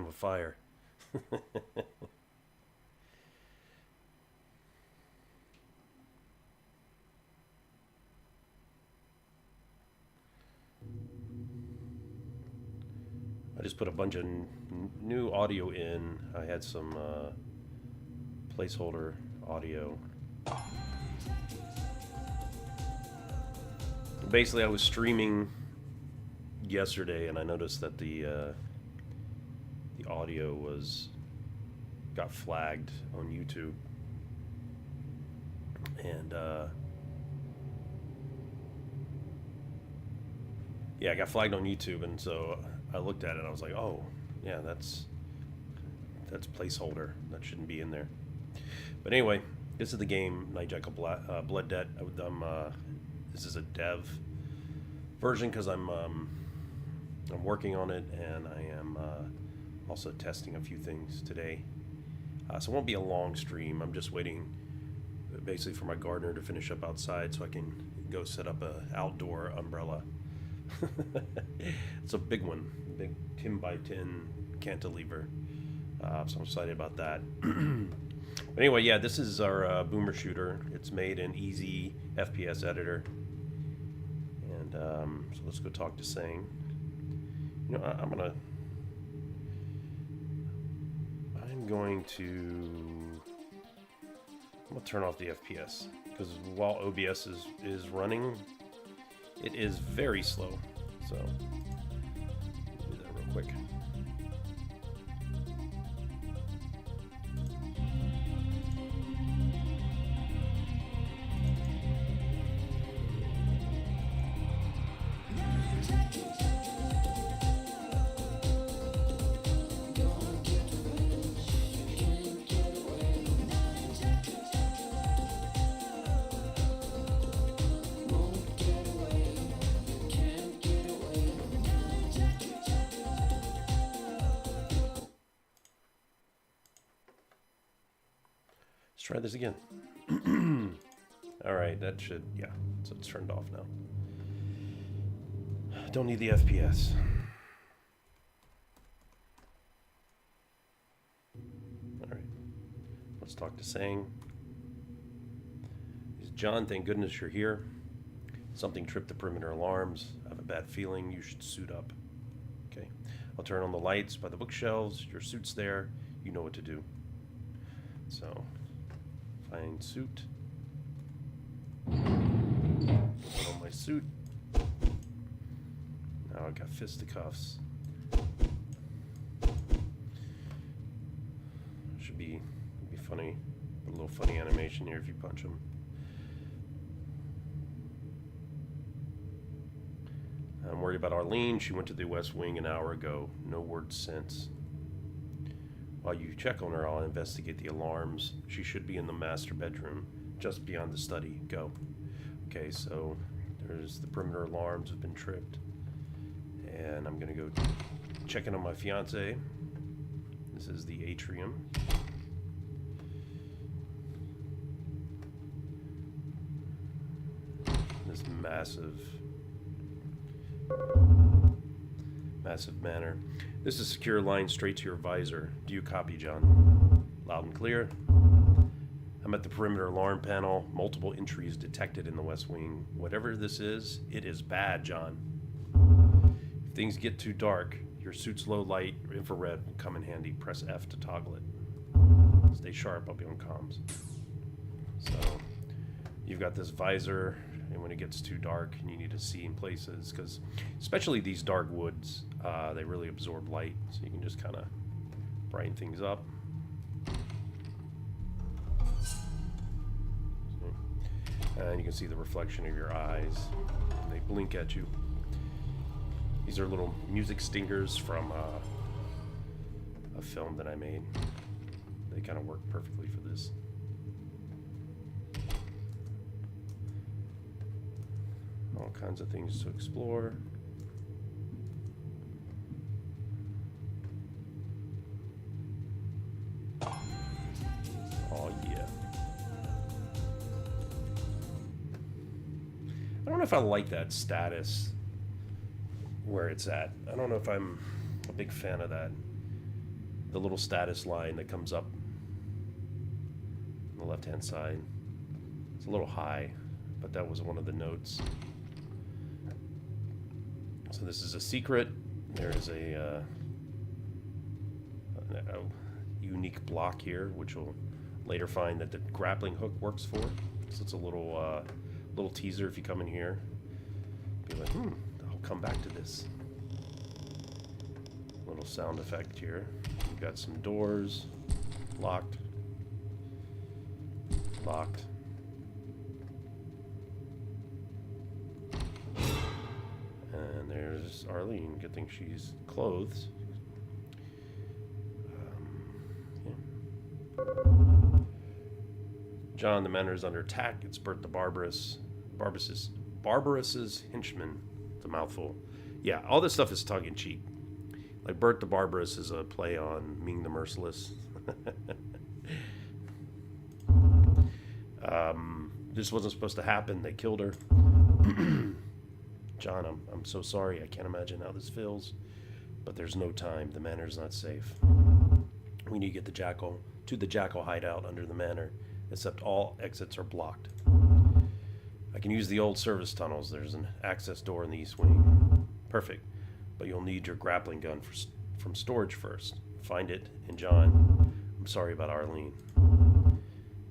flame of fire. I just put a bunch of new audio in. I had some placeholder audio. Basically, I was streaming yesterday, and I noticed that the audio got flagged on YouTube, and yeah, I got flagged on YouTube, and so I looked at it and I was like, oh, yeah, that's placeholder. That shouldn't be in there. But anyway, this is the game Night Jackal Blood Debt. This is a dev version because I'm working on it, and I am also testing a few things today. So it won't be a long stream. I'm just waiting basically for my gardener to finish up outside so I can go set up a outdoor umbrella. It's a big one, big 10 by 10 cantilever. So I'm excited about that. But anyway, yeah, this is our boomer shooter. It's made in easy FPS editor. And so let's go talk to Sang. You know, I'm going to turn off the FPS because while OBS is running, it is very slow. So do that real quick. Try this again. All right, that should, yeah, so it's turned off now. Don't need the FPS. All right, let's talk to Sang. John, thank goodness you're here. Something tripped the perimeter alarms. I have a bad feeling you should suit up. Okay, I'll turn on the lights by the bookshelves. Your suit's there. You know what to do. So, find suit. Put on my suit. Now I got fisticuffs. Should be funny. A little funny animation here if you punch them. I'm worried about Arlene. She went to the West Wing an hour ago. No word since. While you check on her, I'll investigate the alarms. She should be in the master bedroom, just beyond the study. Go. Okay, so there's the perimeter alarms have been tripped. And I'm gonna go check in on my fiance. This is the atrium. This massive manor. This is secure line straight to your visor. Do you copy, John? Loud and clear. I'm at the perimeter alarm panel. Multiple entries detected in the West Wing. Whatever this is, it is bad, John. If things get too dark, your suit's low light or infrared will come in handy. Press F to toggle it. Stay sharp, I'll be on comms. So, you've got this visor, and when it gets too dark and you need to see in places, because especially these dark woods, they really absorb light, so you can just kind of brighten things up. And you can see the reflection of your eyes, and they blink at you. These are little music stingers from a film that I made. They kind of work perfectly for this. All kinds of things to explore. Oh yeah. I don't know if I like that status where it's at. I don't know if I'm a big fan of that. the little status line that comes up on the left-hand side. It's a little high, but that was one of the notes. So this is a secret. There is a unique block here, which you'll later find that the grappling hook works for. So it's a little little teaser if you come in here. Be like, I'll come back to this. Little sound effect here. We've got some doors. Locked. Locked. And there's Arlene. Good thing she's clothed. John, the manor is under attack. It's Bert the Barbarous. Barbarous's henchman. It's a mouthful. Yeah, all this stuff is tongue-in-cheek. Like Bert the Barbarous is a play on Ming the Merciless. This wasn't supposed to happen. They killed her. John, I'm so sorry. I can't imagine how this feels. But there's no time. The manor's not safe. We need to get the Jackal to the Jackal hideout under the manor, except all exits are blocked. I can use the old service tunnels. There's an access door in the east wing. Perfect. But you'll need your grappling gun from storage first. Find it. And John, I'm sorry about Arlene.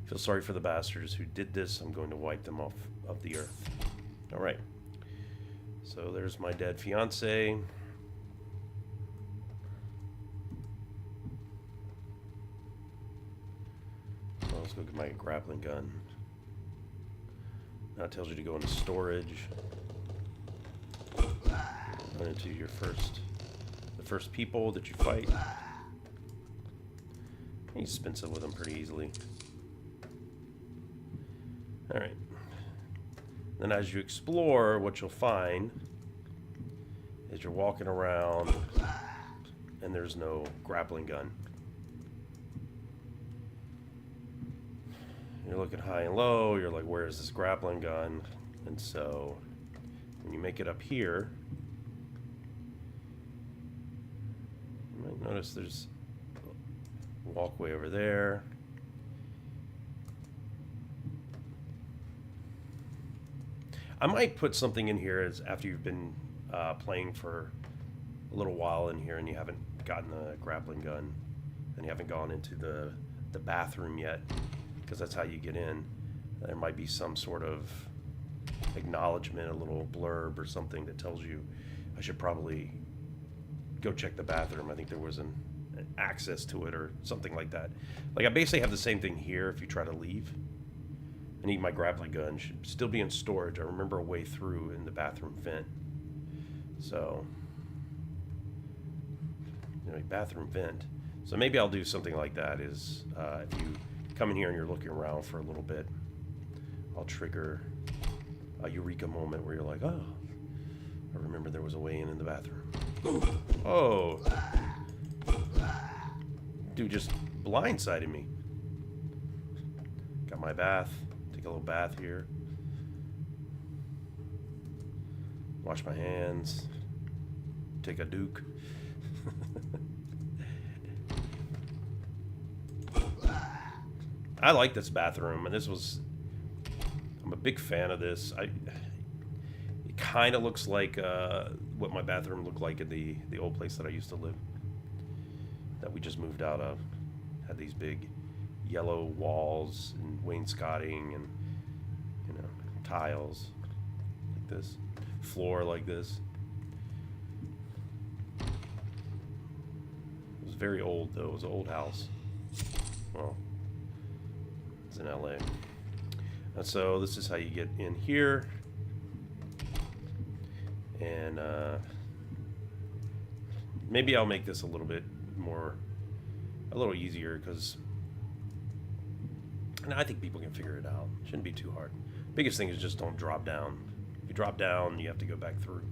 Feel sorry for the bastards who did this. I'm going to wipe them off of the earth. All right. So there's my dead fiance. So let's go get my grappling gun. Now it tells you to go into storage. Run into the first people that you fight. You spin some with them pretty easily. Alright. Then as you explore, what you'll find is you're walking around and there's no grappling gun. You're looking high and low, you're like, where is this grappling gun? And so when you make it up here, you might notice there's a walkway over there. I might put something in here as after you've been playing for a little while in here and you haven't gotten a grappling gun and you haven't gone into the bathroom yet, because that's how you get in. There might be some sort of acknowledgement, a little blurb or something that tells you I should probably go check the bathroom. I think there was an access to it or something like that. Like I basically have the same thing here if you try to leave. I need my grappling gun. Should still be in storage. I remember a way through in the bathroom vent. So, bathroom vent. So maybe I'll do something like that. Is if you come in here and you're looking around for a little bit, I'll trigger a eureka moment where you're like, oh, I remember there was a way in the bathroom. Oh, dude just blindsided me. Got my bath. Take a little bath here. Wash my hands. Take a duke. I like this bathroom, and I'm a big fan of this. It kind of looks like what my bathroom looked like in the old place that I used to live, that we just moved out of. Had these big yellow walls and wainscoting and tiles like this, floor like this. It was very old though. It was an old house. Well, it's in LA. And so this is how you get in here. And maybe I'll make this a little easier, because I think people can figure it out. Shouldn't be too hard. Biggest thing is just don't drop down. If you drop down, you have to go back through.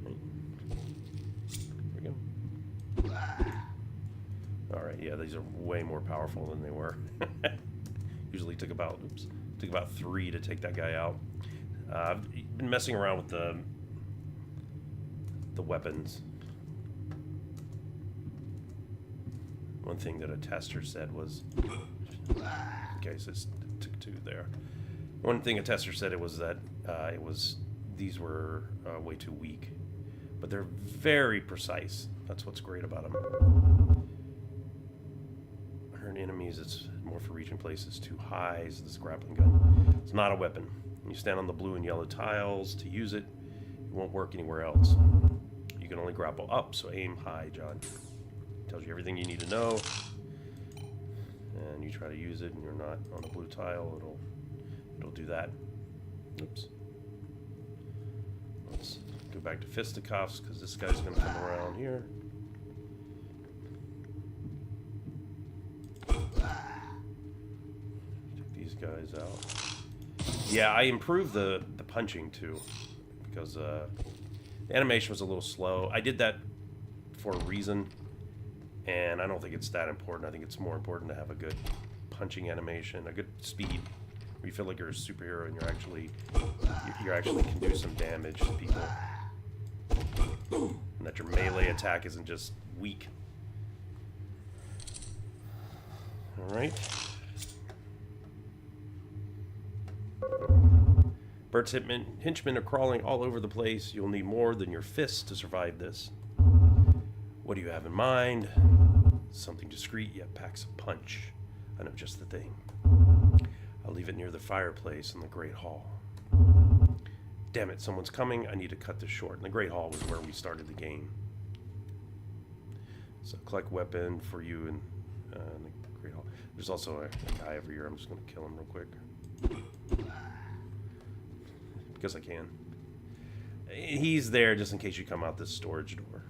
There we go. Alright, yeah, these are way more powerful than they were. Usually took about 3 to take that guy out. I've been messing around with the weapons. One thing that a tester said was, okay, so it took 2 there. One thing a tester said it was that these were way too weak, but they're very precise. That's what's great about them. Hurt enemies, it's more for reaching places too high. So this grappling gun, it's not a weapon. You stand on the blue and yellow tiles to use it. It won't work anywhere else. You can only grapple up, so aim high, John. Tells you everything you need to know. And you try to use it and you're not on the blue tile, it'll do that. Oops. Let's go back to fisticuffs because this guy's gonna come around here. Take these guys out. Yeah, I improved the punching too, because the animation was a little slow. I did that for a reason, and I don't think it's that important. I think it's more important to have a good punching animation, a good speed, where you feel like you're a superhero and you actually can do some damage to people, and that your melee attack isn't just weak. All right. Bert's henchmen are crawling all over the place. You'll need more than your fists to survive this. What do you have in mind? Something discreet yet packs a punch. I know just the thing. I'll leave it near the fireplace in the Great Hall. Damn it, someone's coming. I need to cut this short. And the Great Hall was where we started the game. So collect weapon for you in the Great Hall. There's also a guy over here. I'm just going to kill him real quick. Because I can. He's there just in case you come out this storage door.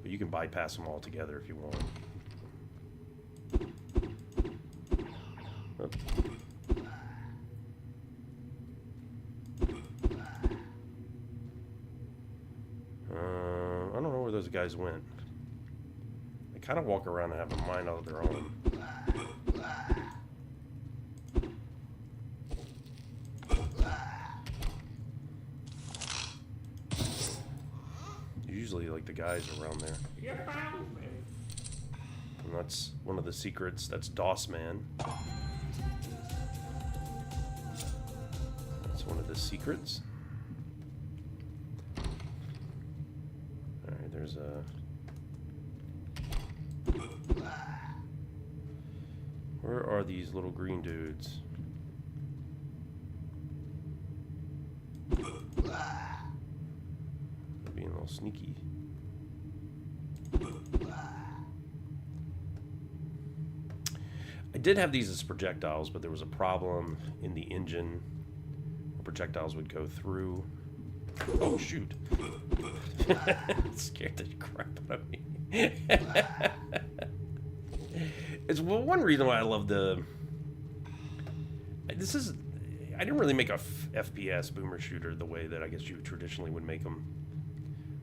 But you can bypass them altogether if you want. Oh. I don't know where those guys went. They kind of walk around and have a mind of their own. Usually like the guys around there. You found me. And that's one of the secrets. That's DOSMan. That's one of the secrets. Alright, there's a... Where are these little green dudes? Being a little sneaky. I did have these as projectiles, but there was a problem in the engine where projectiles would go through. Oh shoot. It scared the crap out of me. It's one reason why I love the... This is... I didn't really make a FPS boomer shooter the way that I guess you traditionally would make them.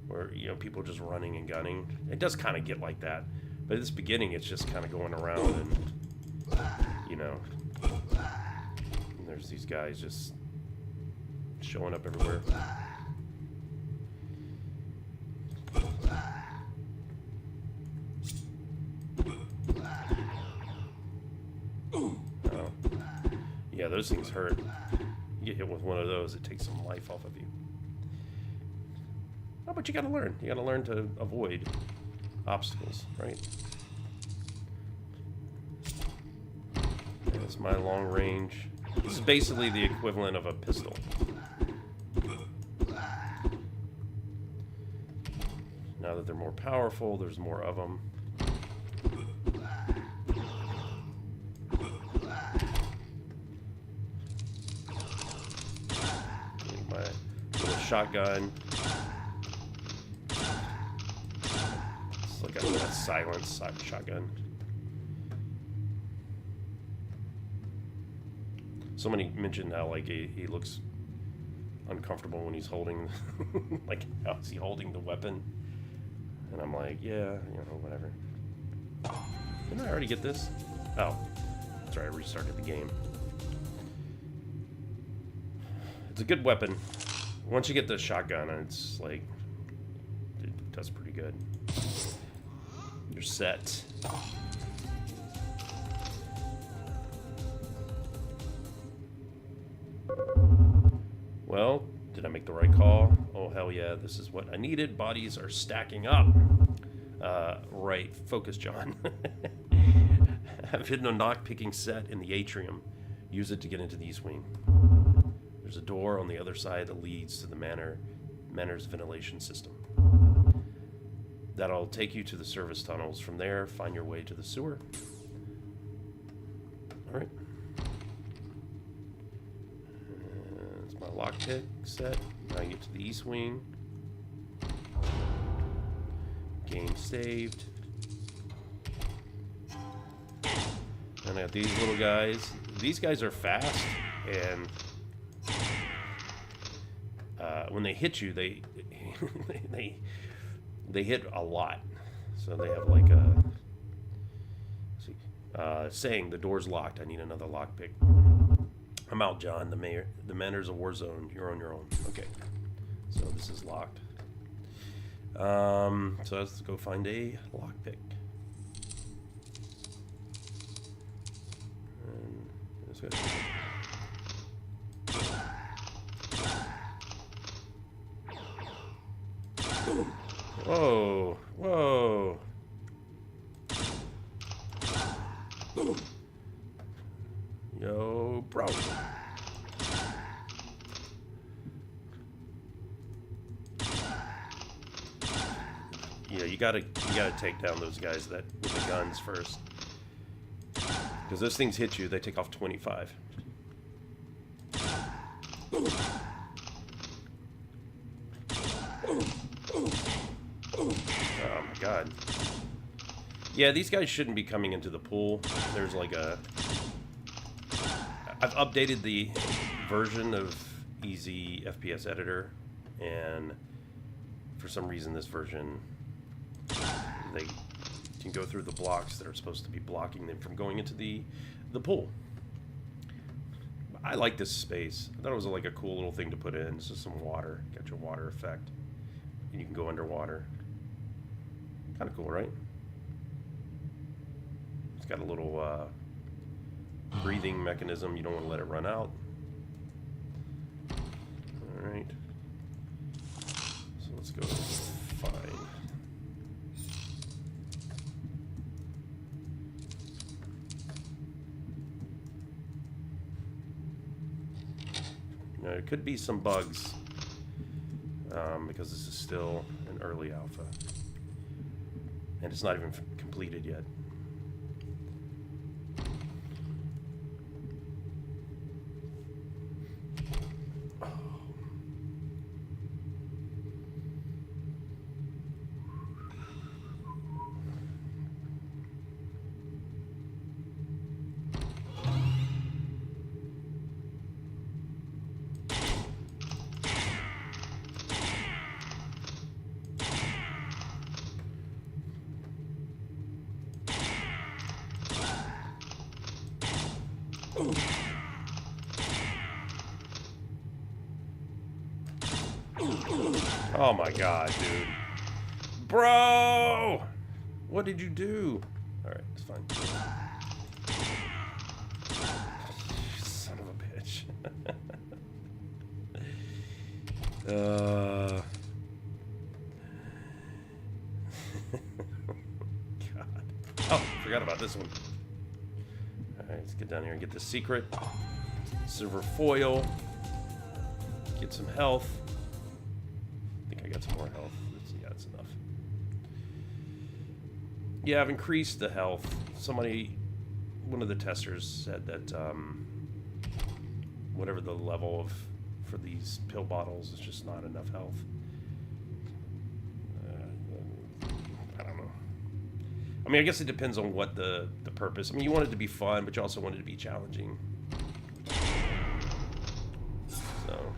Where, you know, people just running and gunning. It does kind of get like that. But at this beginning, it's just kind of going around and, you know, and there's these guys just showing up everywhere. Oh. Yeah, those things hurt. You get hit with one of those, it takes some life off of you. Oh, but you gotta learn. You gotta learn to avoid obstacles, right? That's my long range. This is basically the equivalent of a pistol. Now that they're more powerful, there's more of them. My little shotgun. It's like a silenced shotgun. Somebody mentioned how like he looks uncomfortable when he's holding, like how's he holding the weapon? And I'm like, yeah, you know, whatever. Didn't I already get this? Oh, that's right, I restarted the game. It's a good weapon. Once you get the shotgun, it's like, it does pretty good. You're set. Well, did I make the right call? Oh, hell yeah, this is what I needed. Bodies are stacking up. Right, focus, John. I've hidden a knock-picking set in the atrium. Use it to get into the East Wing. There's a door on the other side that leads to the manor's ventilation system. That'll take you to the service tunnels. From there, find your way to the sewer. Alright. That's my lockpick set. Now I get to the East Wing. Game saved. And I got these little guys. These guys are fast, and when they hit you, they they hit a lot. So they have like a saying, the door's locked. I need another lockpick. I'm out, John. The manor's a war zone. You're on your own. Okay. So this is locked. So let's go find a lockpick. And let's go. Whoa, whoa. Yo, bro. Yeah, you gotta take down those guys with the guns first. Because those things hit you, they take off 25. Oh my god. Yeah, these guys shouldn't be coming into the pool. There's like I've updated the version of Easy FPS Editor, and for some reason this version, they can go through the blocks that are supposed to be blocking them from going into the pool. I like this space. I thought it was like a cool little thing to put in. It's just some water. Got your water effect. And you can go underwater. Kind of cool, right? It's got a little breathing mechanism. You don't want to let it run out. Alright. So let's go find. Now, there could be some bugs because this is still an early alpha. And it's not even completed yet. Oh my god, dude. Bro! What did you do? Alright, it's fine. Son of a bitch. God. Oh, forgot about this one. Alright, let's get down here and get the secret. Silver foil. Get some health. I think I got some more health. Yeah, that's enough. Yeah, I've increased the health. One of the testers said that whatever the level for these pill bottles is just not enough health. I don't know. I mean, I guess it depends on what the purpose. I mean, you want it to be fun, but you also want it to be challenging. So,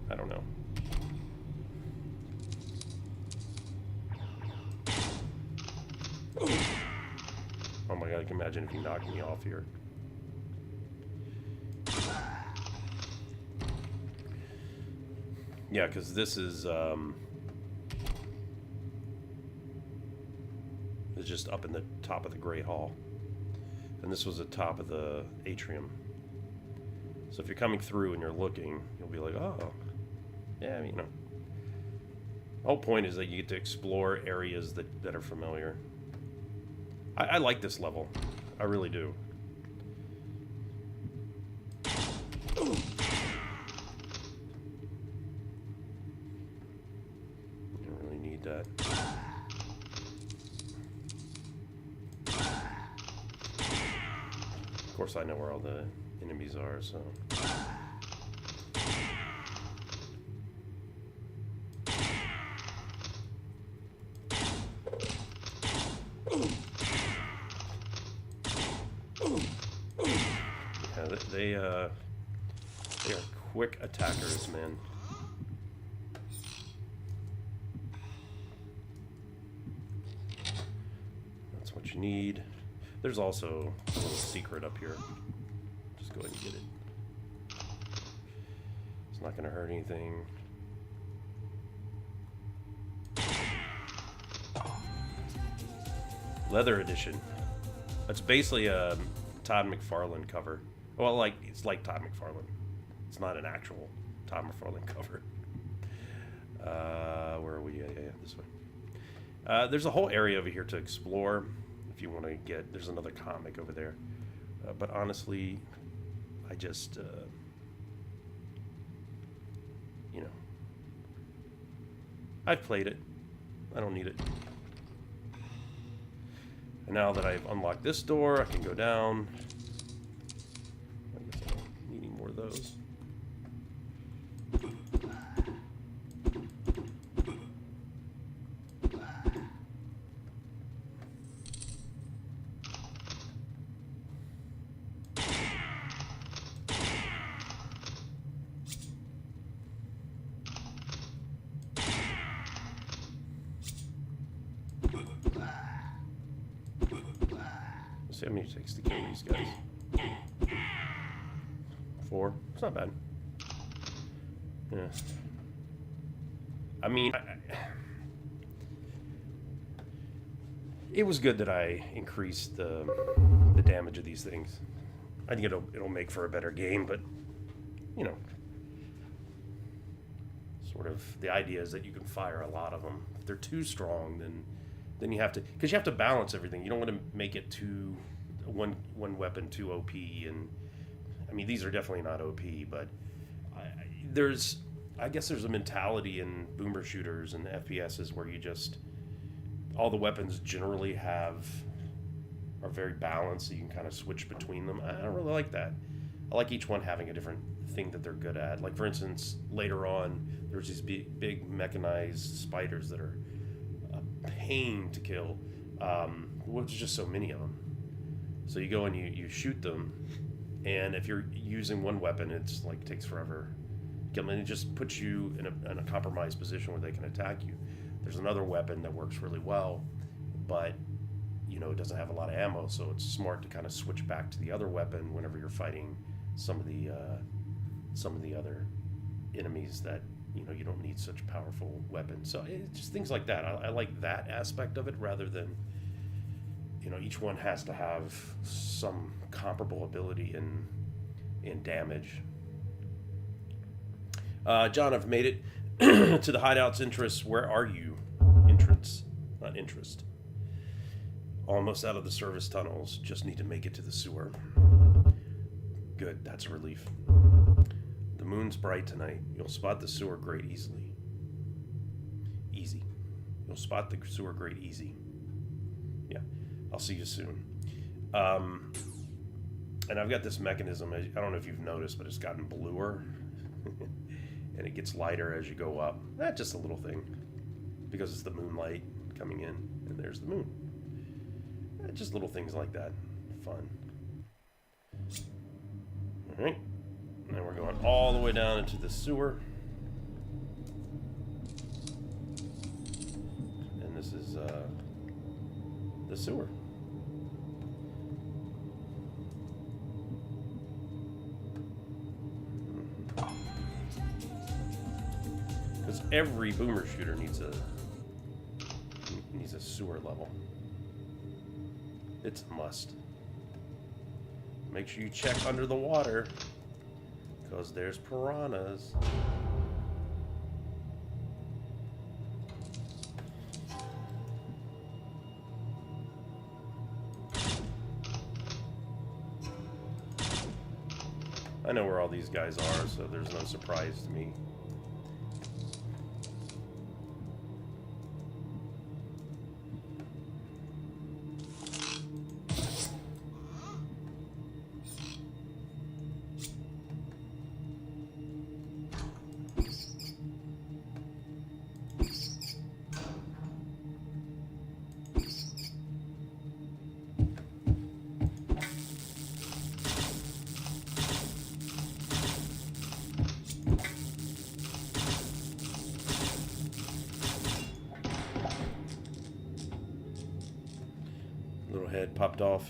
I don't know. Oh my god, I can imagine if you knocked me off here. Yeah, because this is is just up in the top of the Great Hall. And this was the top of the atrium. So if you're coming through and you're looking, you'll be like, oh, yeah, you know. The whole point is that you get to explore areas that are familiar. I like this level. I really do. You don't really need that. Of course, I know where all the enemies are, so. Yeah, they are quick attackers, man. That's what you need. There's also a little secret up here. Just go ahead and get it. It's not going to hurt anything. Leather edition. That's basically a Todd McFarlane cover. Well, like it's like Todd McFarlane. It's not an actual Todd McFarlane cover. Where are we? Yeah, this way. There's a whole area over here to explore. If you want to get, there's another comic over there. But honestly, I just, you know, I've played it. I don't need it. And now that I've unlocked this door, I can go down. I guess I don't need any more of those. See how many it takes to kill these guys. 4. It's not bad. Yeah. I mean, it was good that I increased the damage of these things. I think it'll make for a better game, but you know, sort of the idea is that you can fire a lot of them. If they're too strong, then you have to, because you have to balance everything. You don't want to make it too one weapon too OP, and I mean these are definitely not OP, but I guess there's a mentality in boomer shooters and FPSs where you just, all the weapons generally are very balanced, so you can kind of switch between them. I don't really like that. I like each one having a different thing that they're good at. Like for instance, later on there's these big mechanized spiders that are a pain to kill. There's just so many of them. So you go and you shoot them, and if you're using one weapon, it's like takes forever. And it just puts you in a compromised position where they can attack you. There's another weapon that works really well, but you know it doesn't have a lot of ammo, so it's smart to kind of switch back to the other weapon whenever you're fighting some of the other enemies that you know you don't need such powerful weapons. So it's just things like that. I like that aspect of it rather than, you know, each one has to have some comparable ability in damage. John, I've made it to the hideout's entrance. Where are you? Entrance, not interest. Almost out of the service tunnels. Just need to make it to the sewer. Good, that's a relief. The moon's bright tonight. You'll spot the sewer grate easily. Easy. You'll spot the sewer grate easy. Yeah, I'll see you soon. And I've got this mechanism. I don't know if you've noticed, but it's gotten bluer. And it gets lighter as you go up. That's just a little thing. Because it's the moonlight coming in, and there's the moon. Just little things like that. Fun. Alright. Now we're going all the way down into the sewer. And this is the sewer. Because every boomer shooter needs a sewer level. It's a must. Make sure you check under the water, because there's piranhas. I know where all these guys are, so there's no surprise to me. Little head popped off.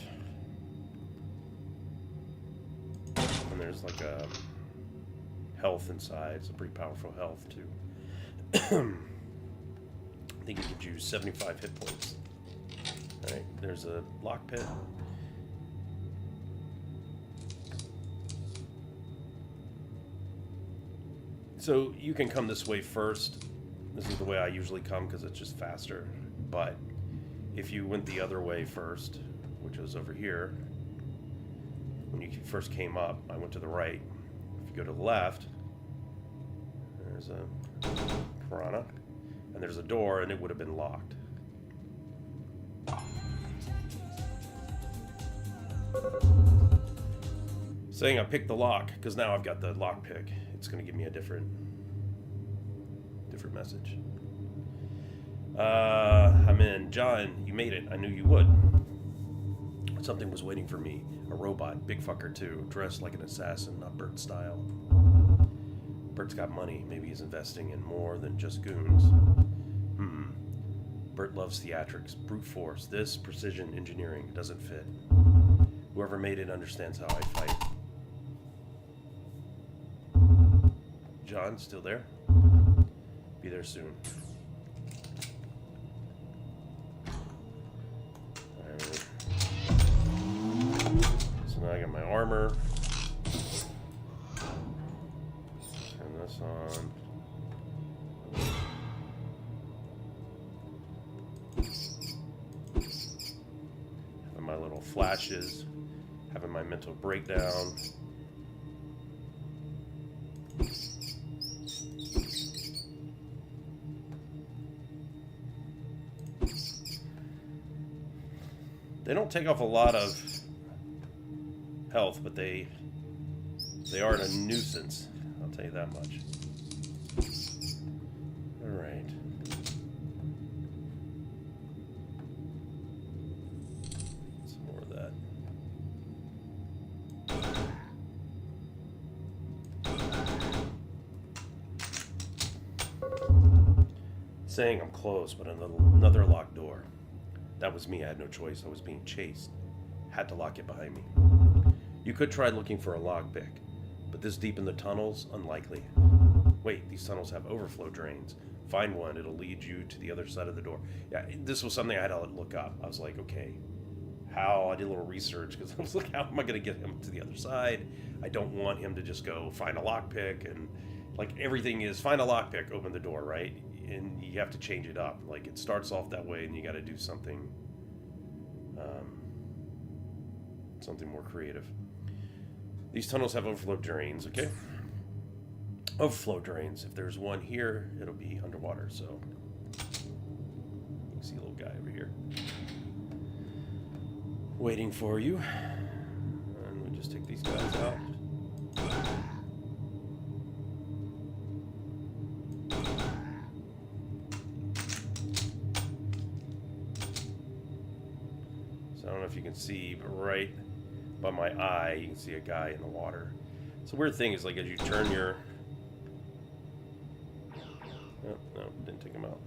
And there's like a health inside. It's a pretty powerful health too. I think it gives you 75 hit points. Alright, there's a lock pit. So you can come this way first. This is the way I usually come because it's just faster. But if you went the other way first, which was over here, when you first came up, I went to the right. If you go to the left, there's a piranha, and there's a door, and it would have been locked. Saying I picked the lock, because now I've got the lock pick. It's going to give me a different message. I'm in. John, you made it. I knew you would. Something was waiting for me. A robot. Big fucker, too. Dressed like an assassin, not Bert style. Bert's got money. Maybe he's investing in more than just goons. Bert loves theatrics. Brute force. This precision engineering doesn't fit. Whoever made it understands how I fight. John, still there? Be there soon. So now I got my armor. Turn this on. Having my little flashes. Having my mental breakdown. They don't take off a lot of health, but they are a nuisance. I'll tell you that much. All right. Some more of that. Saying I'm close, but another locked door. That was me. I had no choice. I was being chased. Had to lock it behind me. You could try looking for a lockpick, but this deep in the tunnels, unlikely. Wait, these tunnels have overflow drains. Find one. It'll lead you to the other side of the door. Yeah, this was something I had to look up. I was like, okay, how? I did a little research because I was like, how am I going to get him to the other side? I don't want him to just go find a lockpick and like everything is find a lockpick, open the door, right? And you have to change it up. Like it starts off that way, and you got to do something, something more creative. These tunnels have overflow drains. Okay, overflow drains. If there's one here, it'll be underwater. So you can see a little guy over here waiting for you, and we just take these guys out. I don't know if you can see, but right by my eye, you can see a guy in the water. So weird thing is, like, as you turn your... Oh, no, didn't take him out.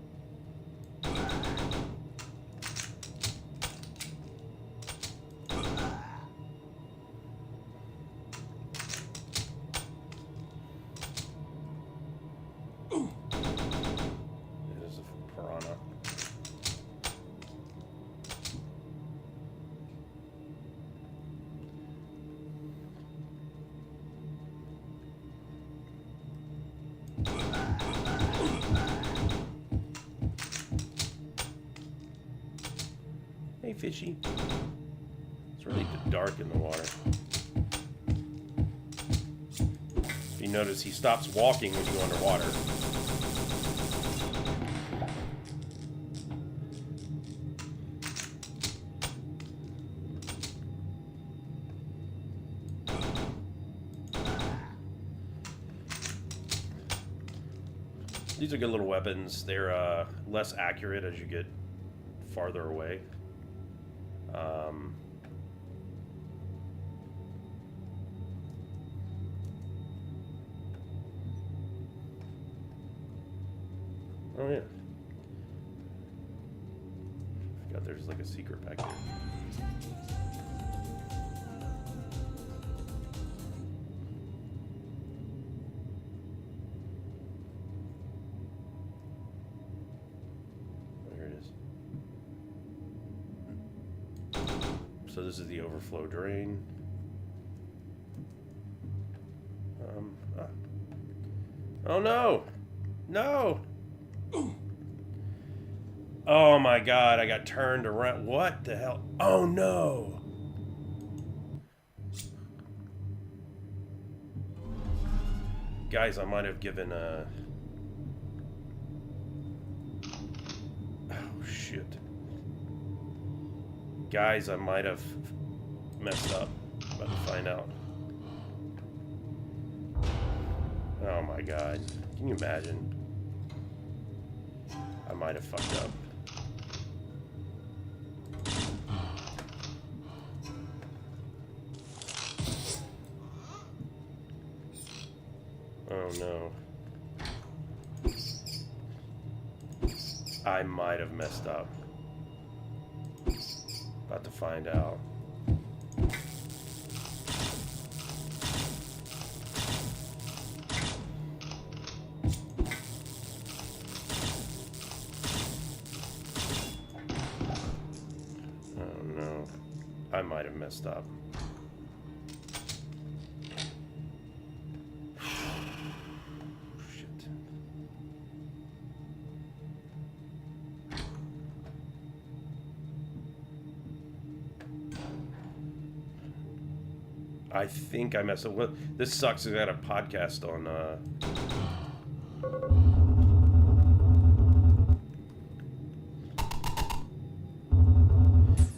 It is a piranha. Hey, fishy. It's really dark in the water. If you notice, he stops walking when you go underwater. These are good little weapons. They're less accurate as you get farther away. Oh yeah. I forgot there's like a secret back here. So this is the overflow drain. Oh no! No! Oh my god, I got turned around. What the hell? Oh no! Guys, I might have given a... Oh shit. Guys, I might have messed up. About to find out. Oh my god. Can you imagine? I might have fucked up. Oh no. I might have messed up. About to find out. Oh no. I might have messed up. Shit. I think I messed up. Well, this sucks. I got a podcast on.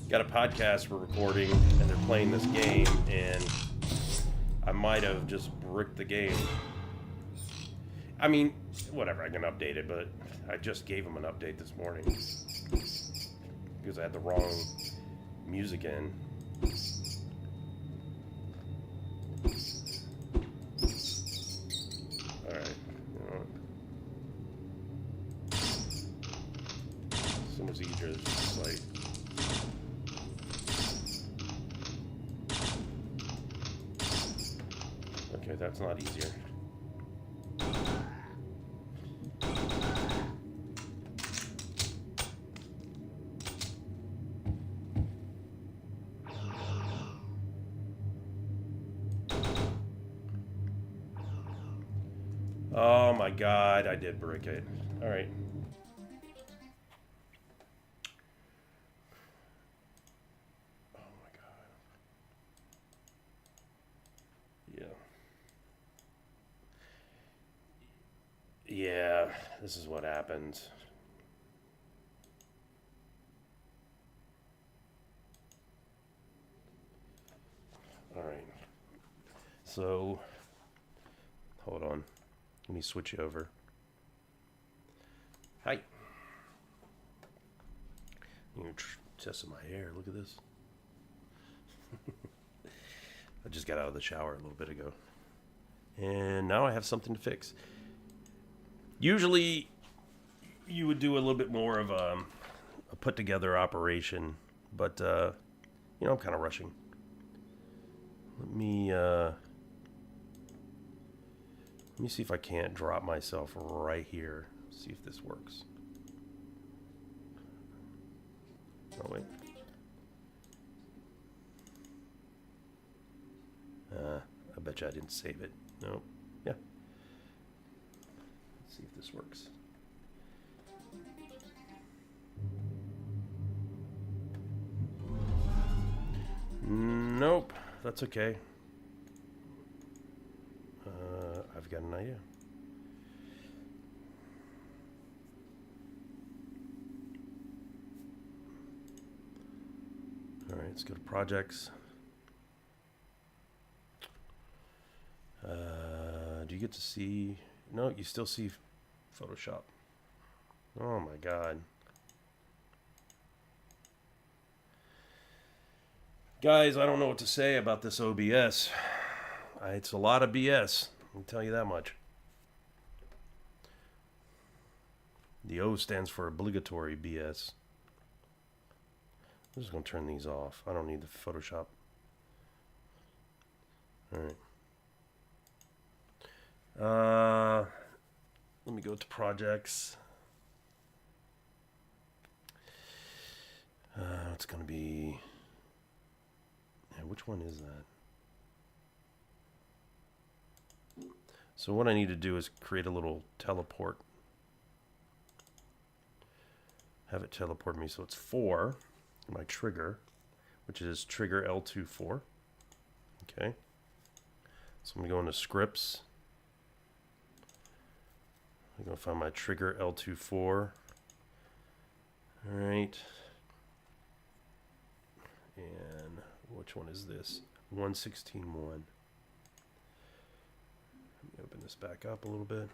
Got a podcast we're recording, and they're playing this game, and I might have just bricked the game. I mean, whatever. I can update it, but I just gave them an update this morning because I had the wrong music in. Okay, that's not easier. Oh my god, I did brick it. All right. Yeah, this is what happens. All right. So, hold on. Let me switch you over. Hi. You're testing my hair. Look at this. I just got out of the shower a little bit ago. And now I have something to fix. Usually, you would do a little bit more of a put-together operation, but, you know, I'm kind of rushing. Let me see if I can't drop myself right here. See if this works. Oh, wait. I bet you I didn't save it. No. Yeah. Let's see if this works. that's okay. I've got an idea. All right, let's go to projects. Do you get to see? No, you still see Photoshop. Oh my God. Guys, I don't know what to say about this OBS. It's a lot of BS. I'll tell you that much. The O stands for obligatory BS. I'm just going to turn these off. I don't need the Photoshop. Alright. Let me go to projects. It's going to be... Yeah, which one is that? So what I need to do is create a little teleport. Have it teleport me so it's 4. My trigger, which is trigger L24. Okay. So I'm going to go into scripts. I'm going to find my trigger L24. Alright. And which one is this? 116.1. Let me open this back up a little bit.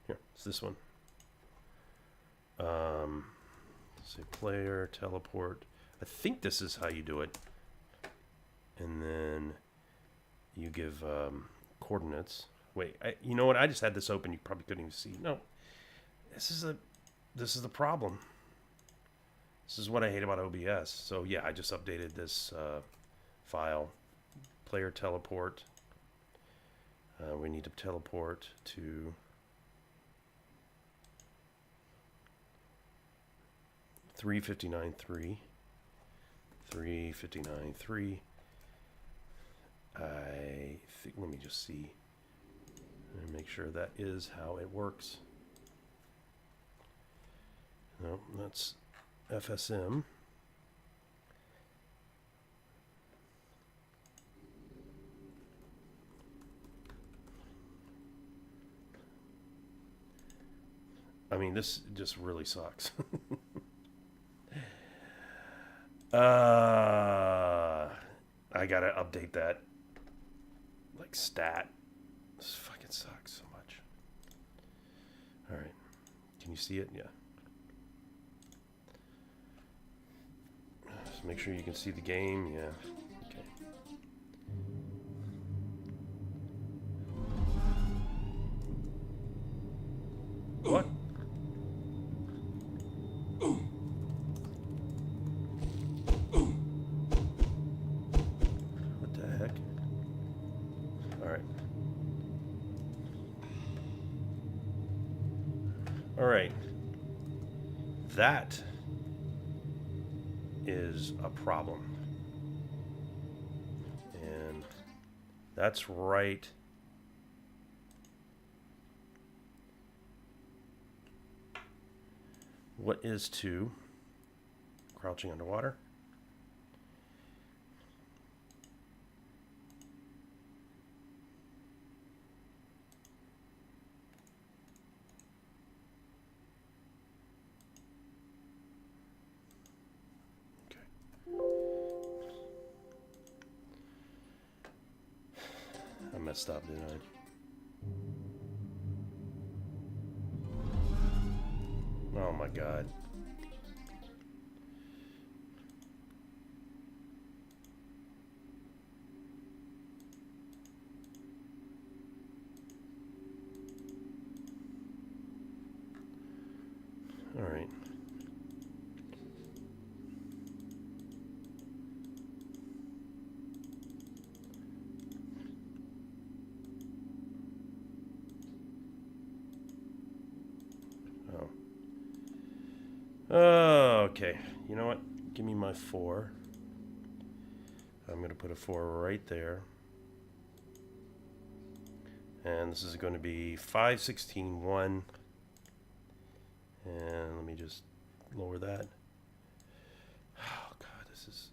Here, it's this one. Say player, teleport. I think this is how you do it. And then you give coordinates. Wait, you know what? I just had this open. You probably couldn't even see. No, this is the problem. This is what I hate about OBS. So yeah, I just updated this file. Player teleport. We need to teleport to 359.3. 359.3. I think, let me just see and make sure that is how it works. No, that's FSM. I mean, this just really sucks. I gotta update that. Like stat. This fucking sucks so much. Alright. Can you see it? Yeah. Just make sure you can see the game. Yeah. Okay. What? What the heck? Alright. Alright. That is a problem. And that's right. What is 2? Crouching underwater. Okay. I messed up, didn't I? Oh my God. All right. Oh, okay. You know what? Give me my 4. I'm going to put a 4 right there. And this is going to be 516.1. And let me just lower that. Oh, God, this is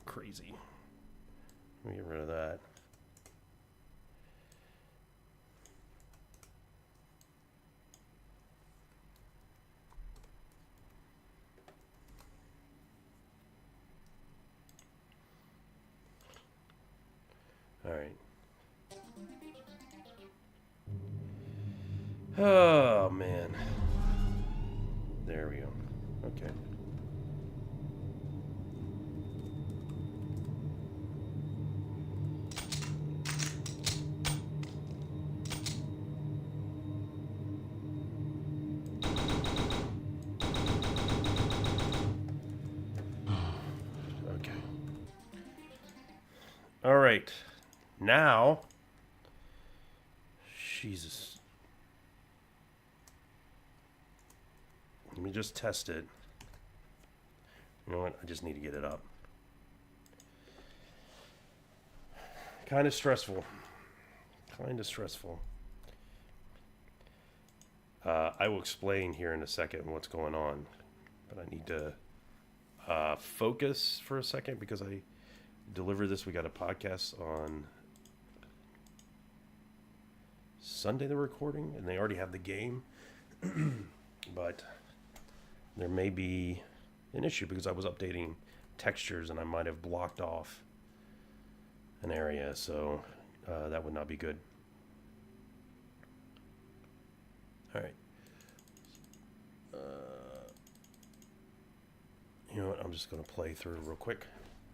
crazy. Let me get rid of that. All right. Oh, man. There we go. Okay. Okay. All right. Now, Jesus. Let me just test it. You know what? I just need to get it up. Kind of stressful. Kind of stressful. I will explain here in a second what's going on. But I need to focus for a second because I delivered this. We got a podcast on Sunday, the recording, and they already have the game. But there may be an issue because I was updating textures and I might have blocked off an area, so that would not be good. All right. You know what? I'm just going to play through real quick.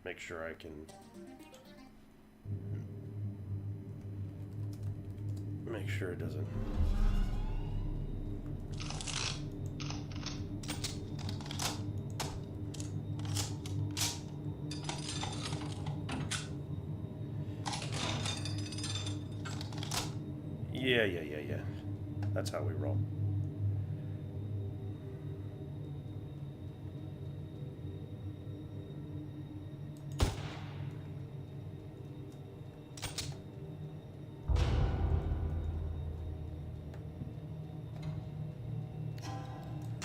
Make sure I can make sure it doesn't. Yeah. That's how we roll.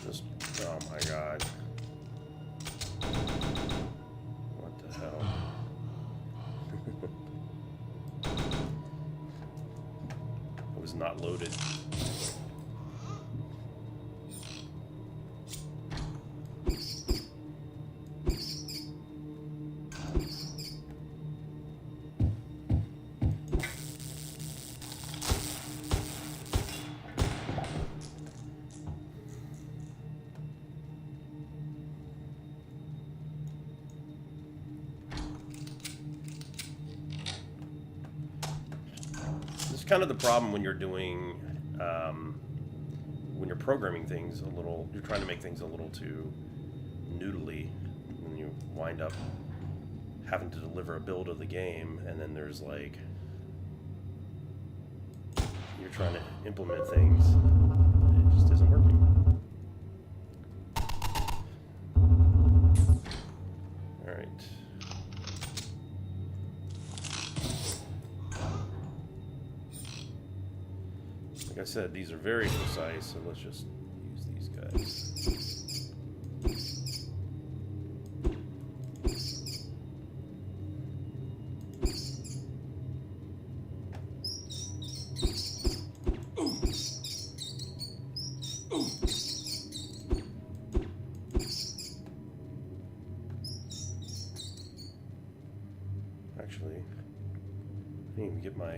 Just, oh my God. What the hell? It was not loaded. Kind of the problem when you're doing when you're programming things a little, you're trying to make things a little too noodly, when you wind up having to deliver a build of the game and then there's like you're trying to implement things, it just isn't working. All right. Like I said, these are very precise, so let's just use these guys. Actually, I need to get my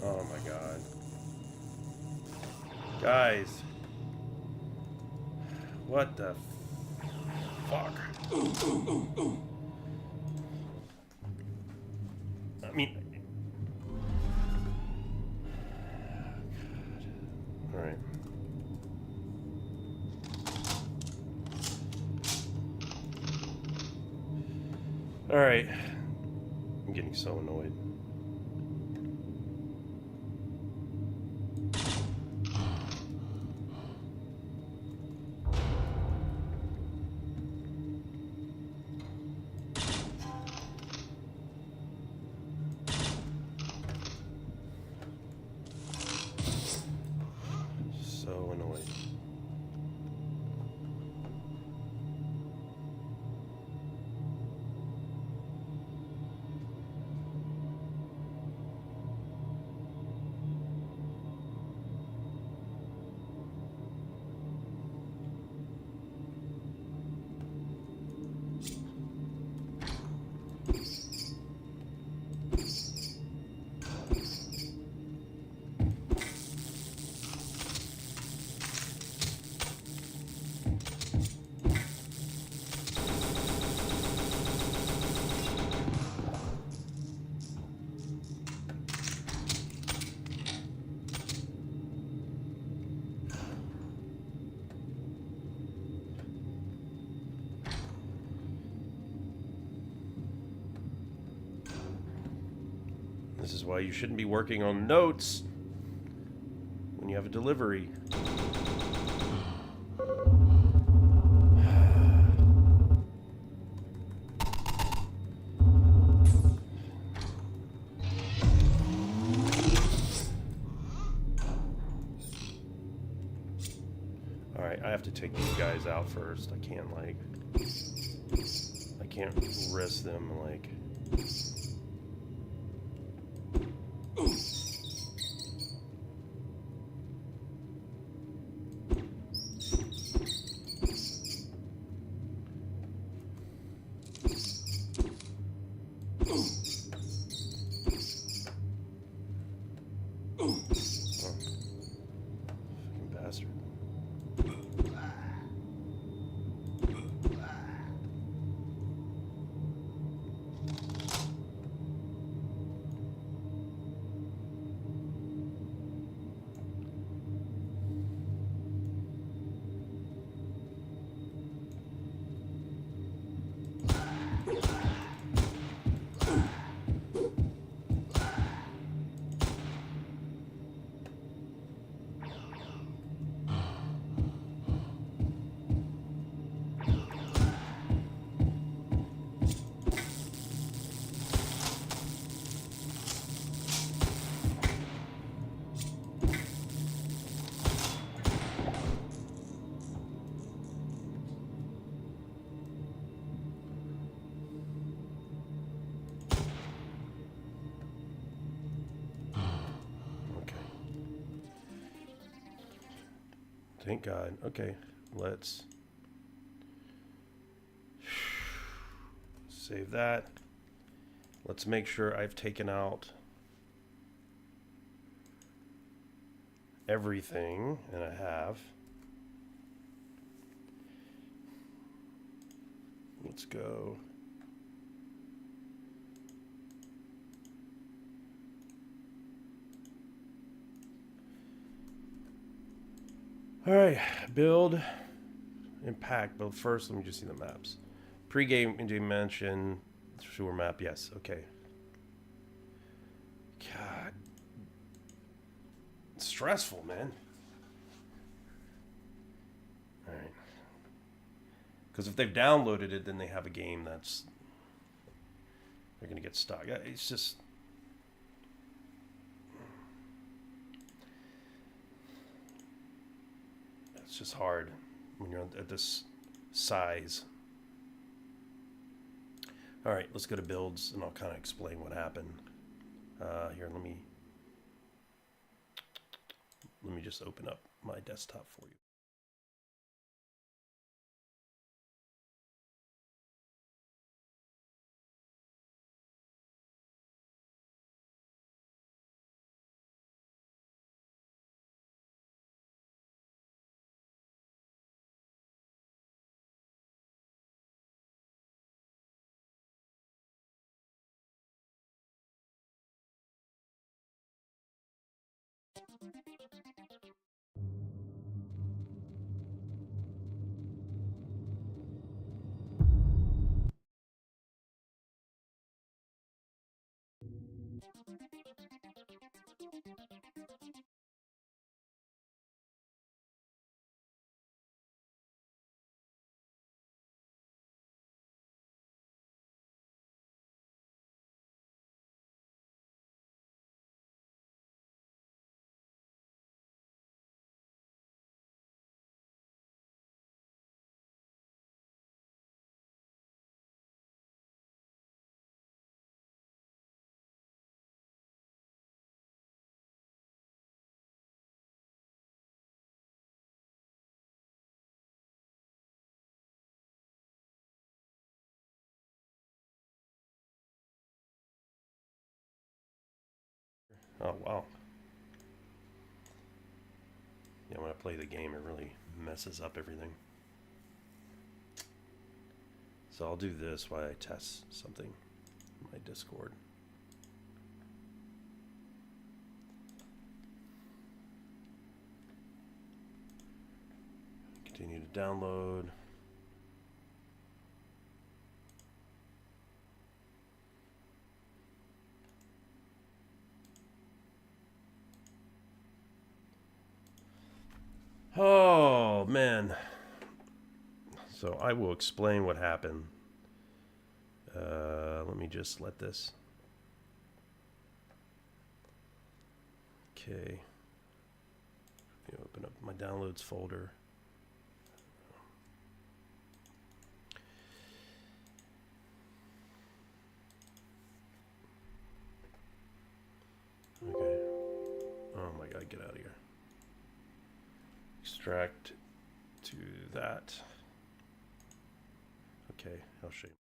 oh my God. Guys. What the fuck? I mean... God. Alright. Alright. I'm getting so annoyed. So annoyed. This is why you shouldn't be working on notes when you have a delivery. Alright, I have to take these guys out first. I can't, like... I can't risk them, like... Fucking bastard. Thank God. Okay, let's save that. Let's make sure I've taken out everything, and I have. Let's go. All right, build and pack. But first, let me just see the maps. Pre-game dimension, sewer map. Yes, okay. God, it's stressful, man. All right, because if they've downloaded it, then they have a game that's they're gonna get stuck. It's just. It's just hard when you're at this size. All right, let's go to builds, and I'll kind of explain what happened. Here, let me just open up my desktop for you. Oh, wow. Yeah, when I play the game, it really messes up everything. So I'll do this while I test something in my Discord. Continue to download. Oh, man. So I will explain what happened. Let me just let this. Okay. Open up my downloads folder. Okay. Oh my God, get out of here. Extract to that. Okay, I'll show you.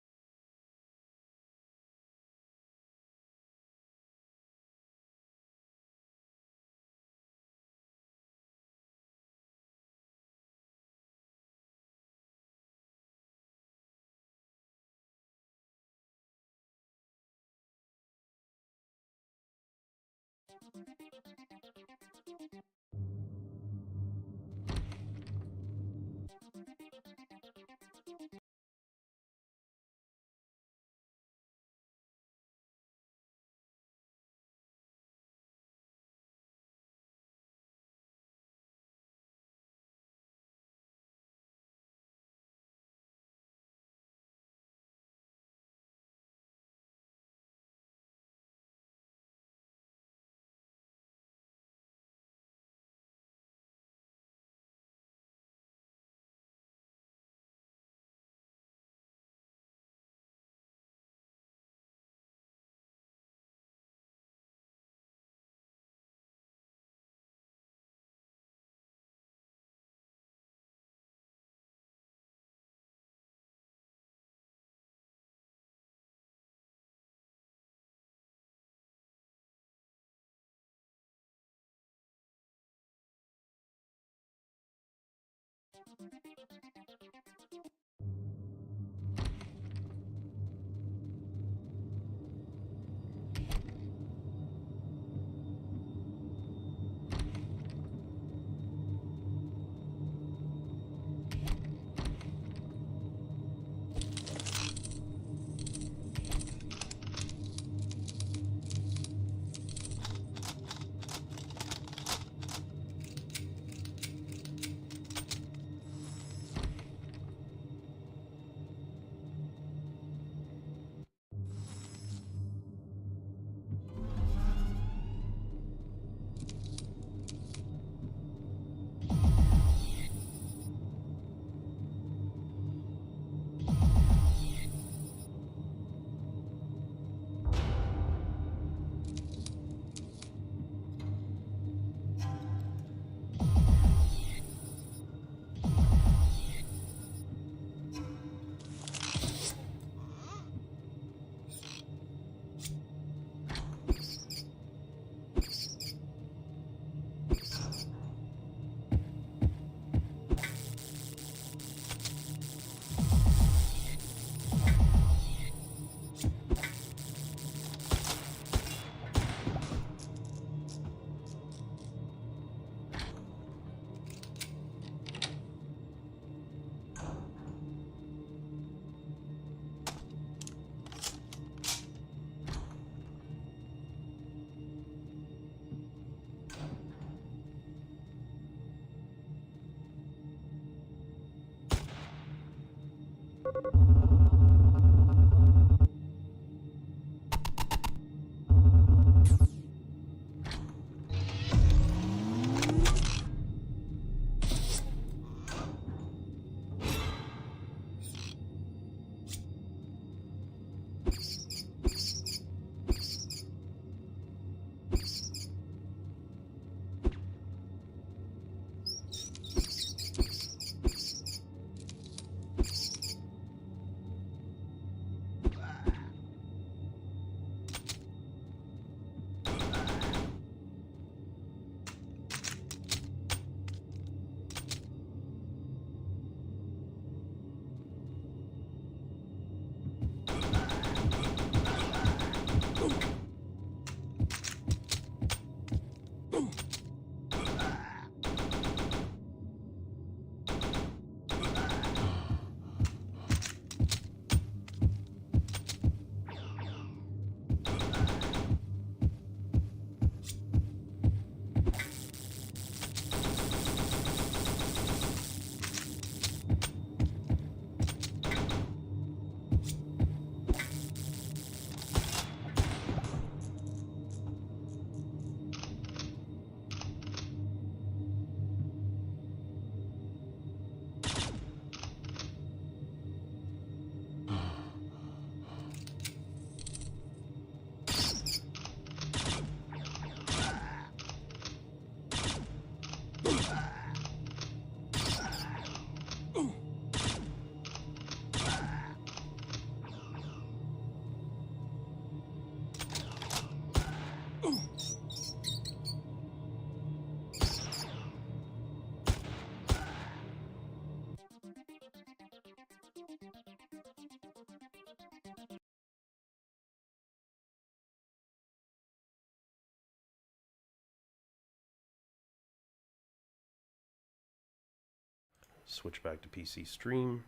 switch back to PC stream.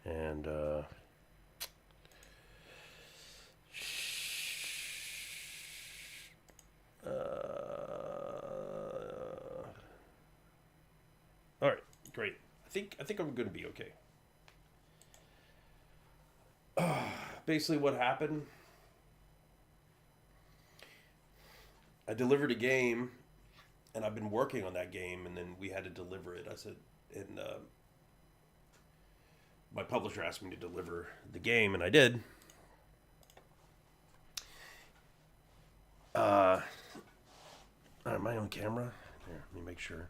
And all right, great. I think I'm going to be okay. Basically, what happened? I delivered a game, and I've been working on that game, and then we had to deliver it. I said, and my publisher asked me to deliver the game, and I did. Am I on camera? Here, let me make sure.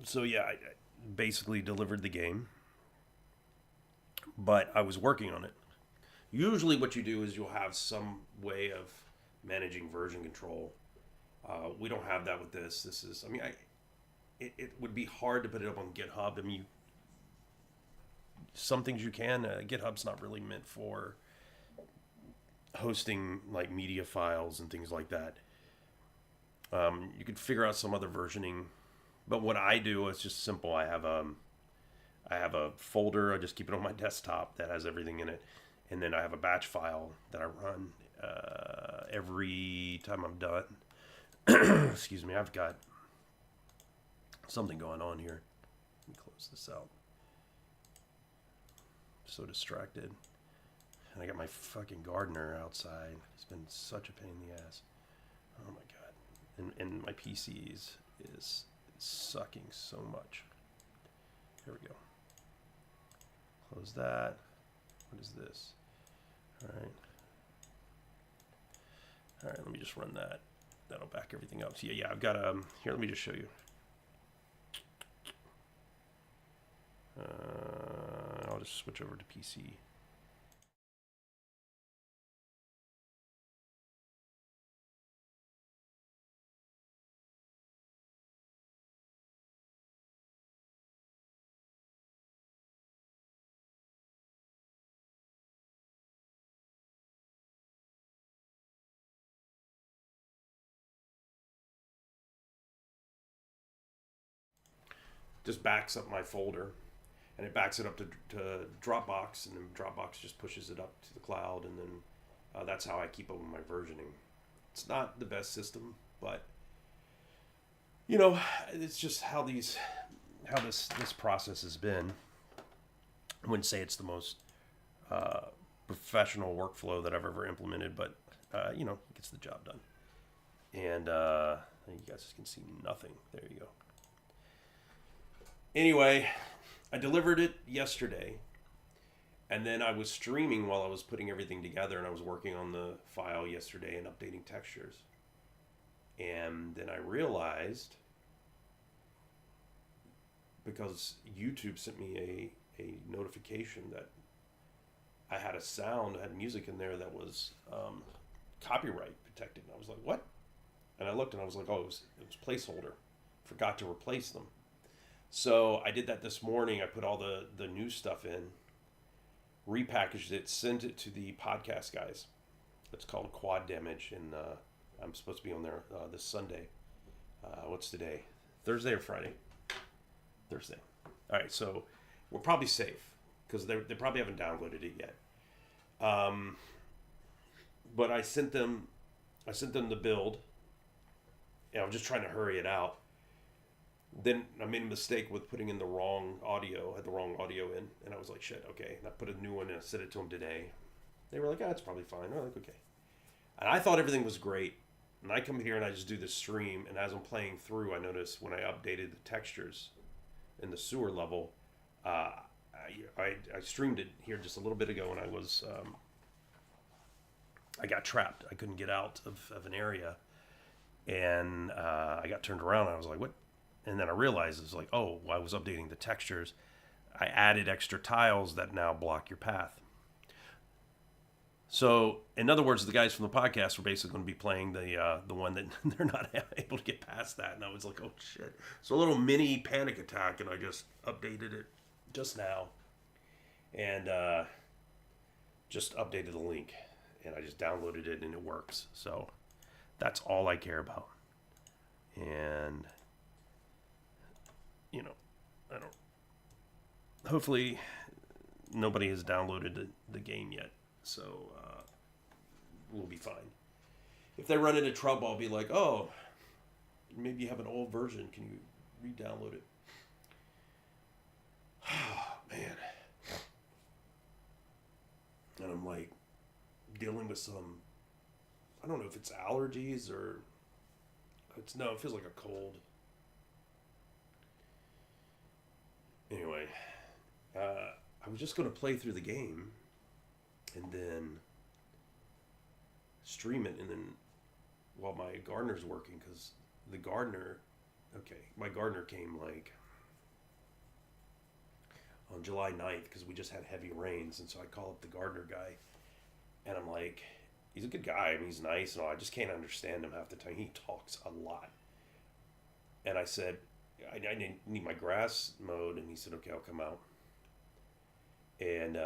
So yeah, I basically delivered the game, but I was working on it. Usually what you do is you'll have some way of managing version control. We don't have that with this. This is, I mean, it would be hard to put it up on GitHub. I mean, some things you can. GitHub's not really meant for hosting like media files and things like that. You could figure out some other versioning, but what I do is just simple. I have a folder. I just keep it on my desktop that has everything in it, and then I have a batch file that I run every time I'm done. Excuse me, I've got something going on here. Let me close this out. I'm so distracted. And I got my fucking gardener outside. It's been such a pain in the ass. Oh my god. And my PC is sucking so much. Here we go. Close that. What is this? Alright. Alright, let me just run that. That'll back everything up. So yeah, I've got here, let me just show you. I'll just switch over to PC. Just backs up my folder, and it backs it up to Dropbox, and then Dropbox just pushes it up to the cloud, and then that's how I keep up with my versioning. It's not the best system, but you know, it's just how this process has been. I wouldn't say it's the most professional workflow that I've ever implemented, but you know, it gets the job done. And you guys can see nothing. There you go. Anyway, I delivered it yesterday, and then I was streaming while I was putting everything together, and I was working on the file yesterday and updating textures. And then I realized, because YouTube sent me a notification that I had I had music in there that was copyright protected. And I was like, what? And I looked and I was like, oh, it was placeholder. Forgot to replace them. So I did that this morning. I put all the new stuff in, repackaged it, sent it to the podcast guys. It's called Quad Damage, and I'm supposed to be on there this Sunday. What's today? Thursday or Friday? Thursday. All right, so we're probably safe because they probably haven't downloaded it yet. But I sent them the build, and I was just trying to hurry it out. Then I made a mistake with putting in the wrong audio. I had the wrong audio in, and I was like, shit, okay. And I put a new one in. I sent it to them today. They were like, it's probably fine. I'm like, okay. And I thought everything was great. And I come here and I just do this stream, and as I'm playing through, I noticed when I updated the textures in the sewer level, I streamed it here just a little bit ago, and I got trapped. I couldn't get out of an area, and I got turned around, and I was like, what? And then I realized it's like, oh, I was updating the textures. I added extra tiles that now block your path. So, in other words, the guys from the podcast were basically going to be playing the one that they're not able to get past that. And I was like, oh, shit. So, a little mini panic attack, and I just updated it just now. And just updated the link. And I just downloaded it, and it works. So, that's all I care about. And you know, I don't. Hopefully, nobody has downloaded the game yet, so we'll be fine. If they run into trouble, I'll be like, oh, maybe you have an old version. Can you re-download it? Oh, man. And I'm like dealing with some, I don't know if it's allergies or it feels like a cold. Anyway, I was just going to play through the game and then stream it, and then while my gardener's working, because my gardener came like on July 9th because we just had heavy rains, and so I call up the gardener guy, and I'm like, he's a good guy, I mean, he's nice and all, I just can't understand him half the time. He talks a lot. And I said, I need my grass mowed, and he said, okay, I'll come out. And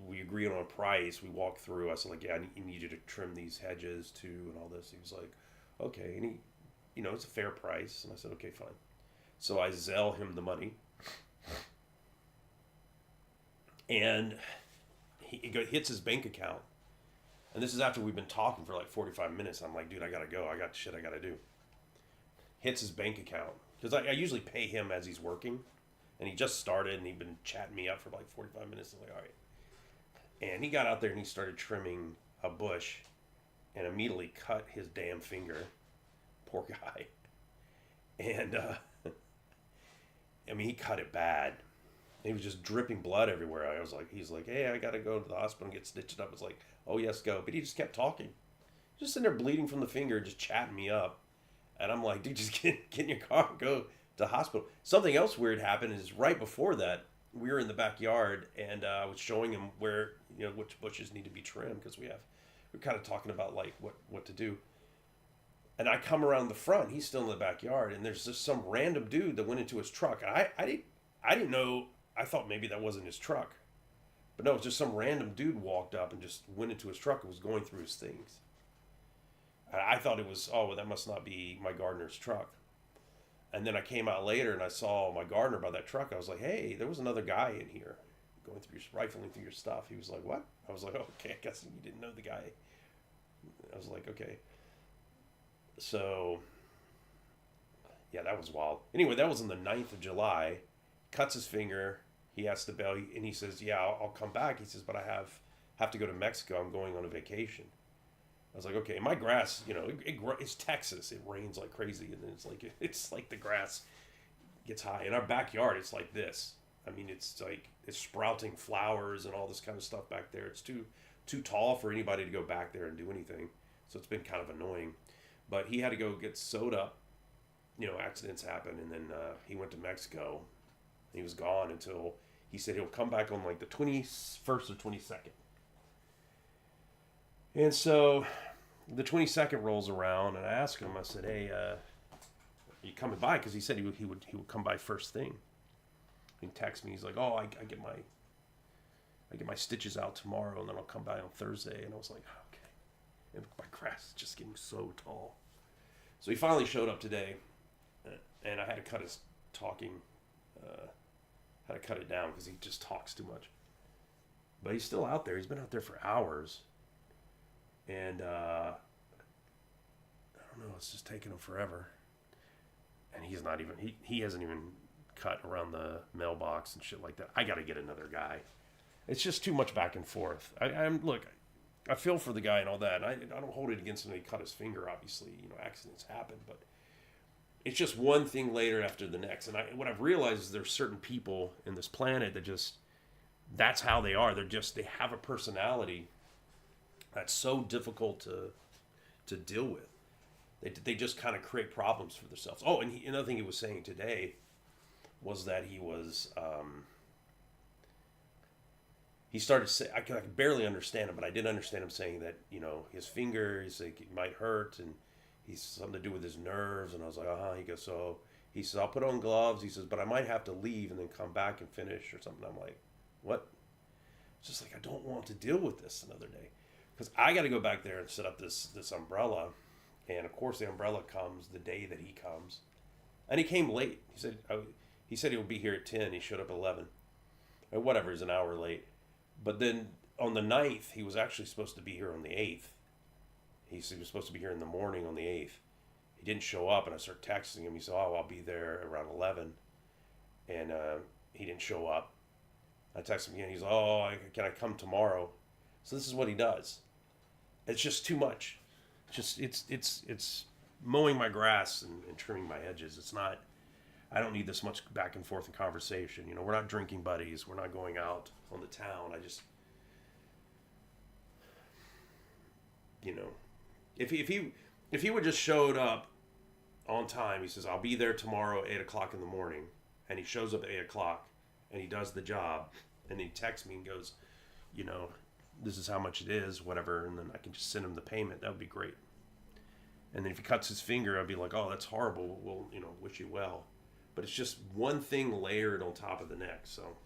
we agreed on a price. We walked through. I said, like, yeah, I need you to trim these hedges too and all this. He was like, okay. And he, it's a fair price. And I said, okay, fine. So I Zelle him the money. And he hits his bank account. And this is after we've been talking for like 45 minutes. I'm like, dude, I got to go. I got shit I got to do. Hits his bank account. Because I usually pay him as he's working. And he just started, and he'd been chatting me up for like 45 minutes. I'm like, all right. And he got out there, and he started trimming a bush and immediately cut his damn finger. Poor guy. And, I mean, he cut it bad. He was just dripping blood everywhere. He's like, hey, I got to go to the hospital and get stitched up. It's like, oh, yes, go. But he just kept talking. Just sitting there bleeding from the finger, just chatting me up. And I'm like, dude, just get in your car and go to the hospital. Something else weird happened is right before that, we were in the backyard, and I was showing him where, which bushes need to be trimmed, because we're kind of talking about like what to do. And I come around the front, he's still in the backyard, and there's just some random dude that went into his truck. And I didn't know, I thought maybe that wasn't his truck. But no, it was just some random dude walked up and just went into his truck and was going through his things. And I thought it was, oh, well, that must not be my gardener's truck. And then I came out later and I saw my gardener by that truck. I was like, hey, there was another guy in here rifling through your stuff. He was like, what? I was like, oh, okay, I guess you didn't know the guy. I was like, okay. So, yeah, that was wild. Anyway, that was on the 9th of July. Cuts his finger. He has to bail, and he says, yeah, I'll come back. He says, but I have to go to Mexico. I'm going on a vacation. I was like, okay, my grass, it's Texas. It rains like crazy, and then it's like the grass gets high. In our backyard, it's like this. I mean, it's sprouting flowers and all this kind of stuff back there. It's too tall for anybody to go back there and do anything. So it's been kind of annoying. But he had to go get sewed up. Accidents happen, and then he went to Mexico. He was gone until he said he'll come back on like the 21st or 22nd. And so the 22nd rolls around, and I asked him, I said, hey, are you coming by? Because he said he would come by first thing. He texted me. He's like, oh, I get my stitches out tomorrow, and then I'll come by on Thursday. And I was like, okay. And my grass is just getting so tall. So he finally showed up today, and I had to cut his talking, had to cut it down because he just talks too much. But he's still out there. He's been out there for hours. And I don't know, it's just taking him forever. And he's not even, he hasn't even cut around the mailbox and shit like that. I got to get another guy. It's just too much back and forth. Look, I feel for the guy and all that. And I don't hold it against him. He cut his finger, obviously. Accidents happen. But it's just one thing later after the next. And what I've realized is there's certain people in this planet that just, that's how they are. They have a personality that's so difficult to deal with. They just kind of create problems for themselves. Oh, and another thing he was saying today was that he was, he started to say, I could barely understand him, but I did understand him saying that, his finger, he's like, it might hurt, and he's something to do with his nerves. And I was like, He goes, so he says, I'll put on gloves. He says, but I might have to leave and then come back and finish or something. I'm like, what? It's just like, I don't want to deal with this another day. Because I got to go back there and set up this umbrella. And, of course, the umbrella comes the day that he comes. And he came late. He said he would be here at 10. He showed up at 11. Or whatever, he's an hour late. But then on the 9th, he was actually supposed to be here on the 8th. He was supposed to be here in the morning on the 8th. He didn't show up, and I started texting him. He said, oh, I'll be there around 11. And he didn't show up. I texted him again. He's like, oh, can I come tomorrow? So this is what he does. It's just too much. It's mowing my grass and trimming my hedges. It's not, I don't need this much back and forth in conversation. You know, we're not drinking buddies. We're not going out on the town. I just, you know, if he would just showed up on time, he says, I'll be there tomorrow at 8 o'clock in the morning. And he shows up at 8 o'clock and he does the job. And he texts me and goes, you know, this is how much it is, whatever. And then I can just send him the payment. That would be great. And then if he cuts his finger, I'd be like, oh, that's horrible. We'll, you know, wish you well. But it's just one thing layered on top of the next. So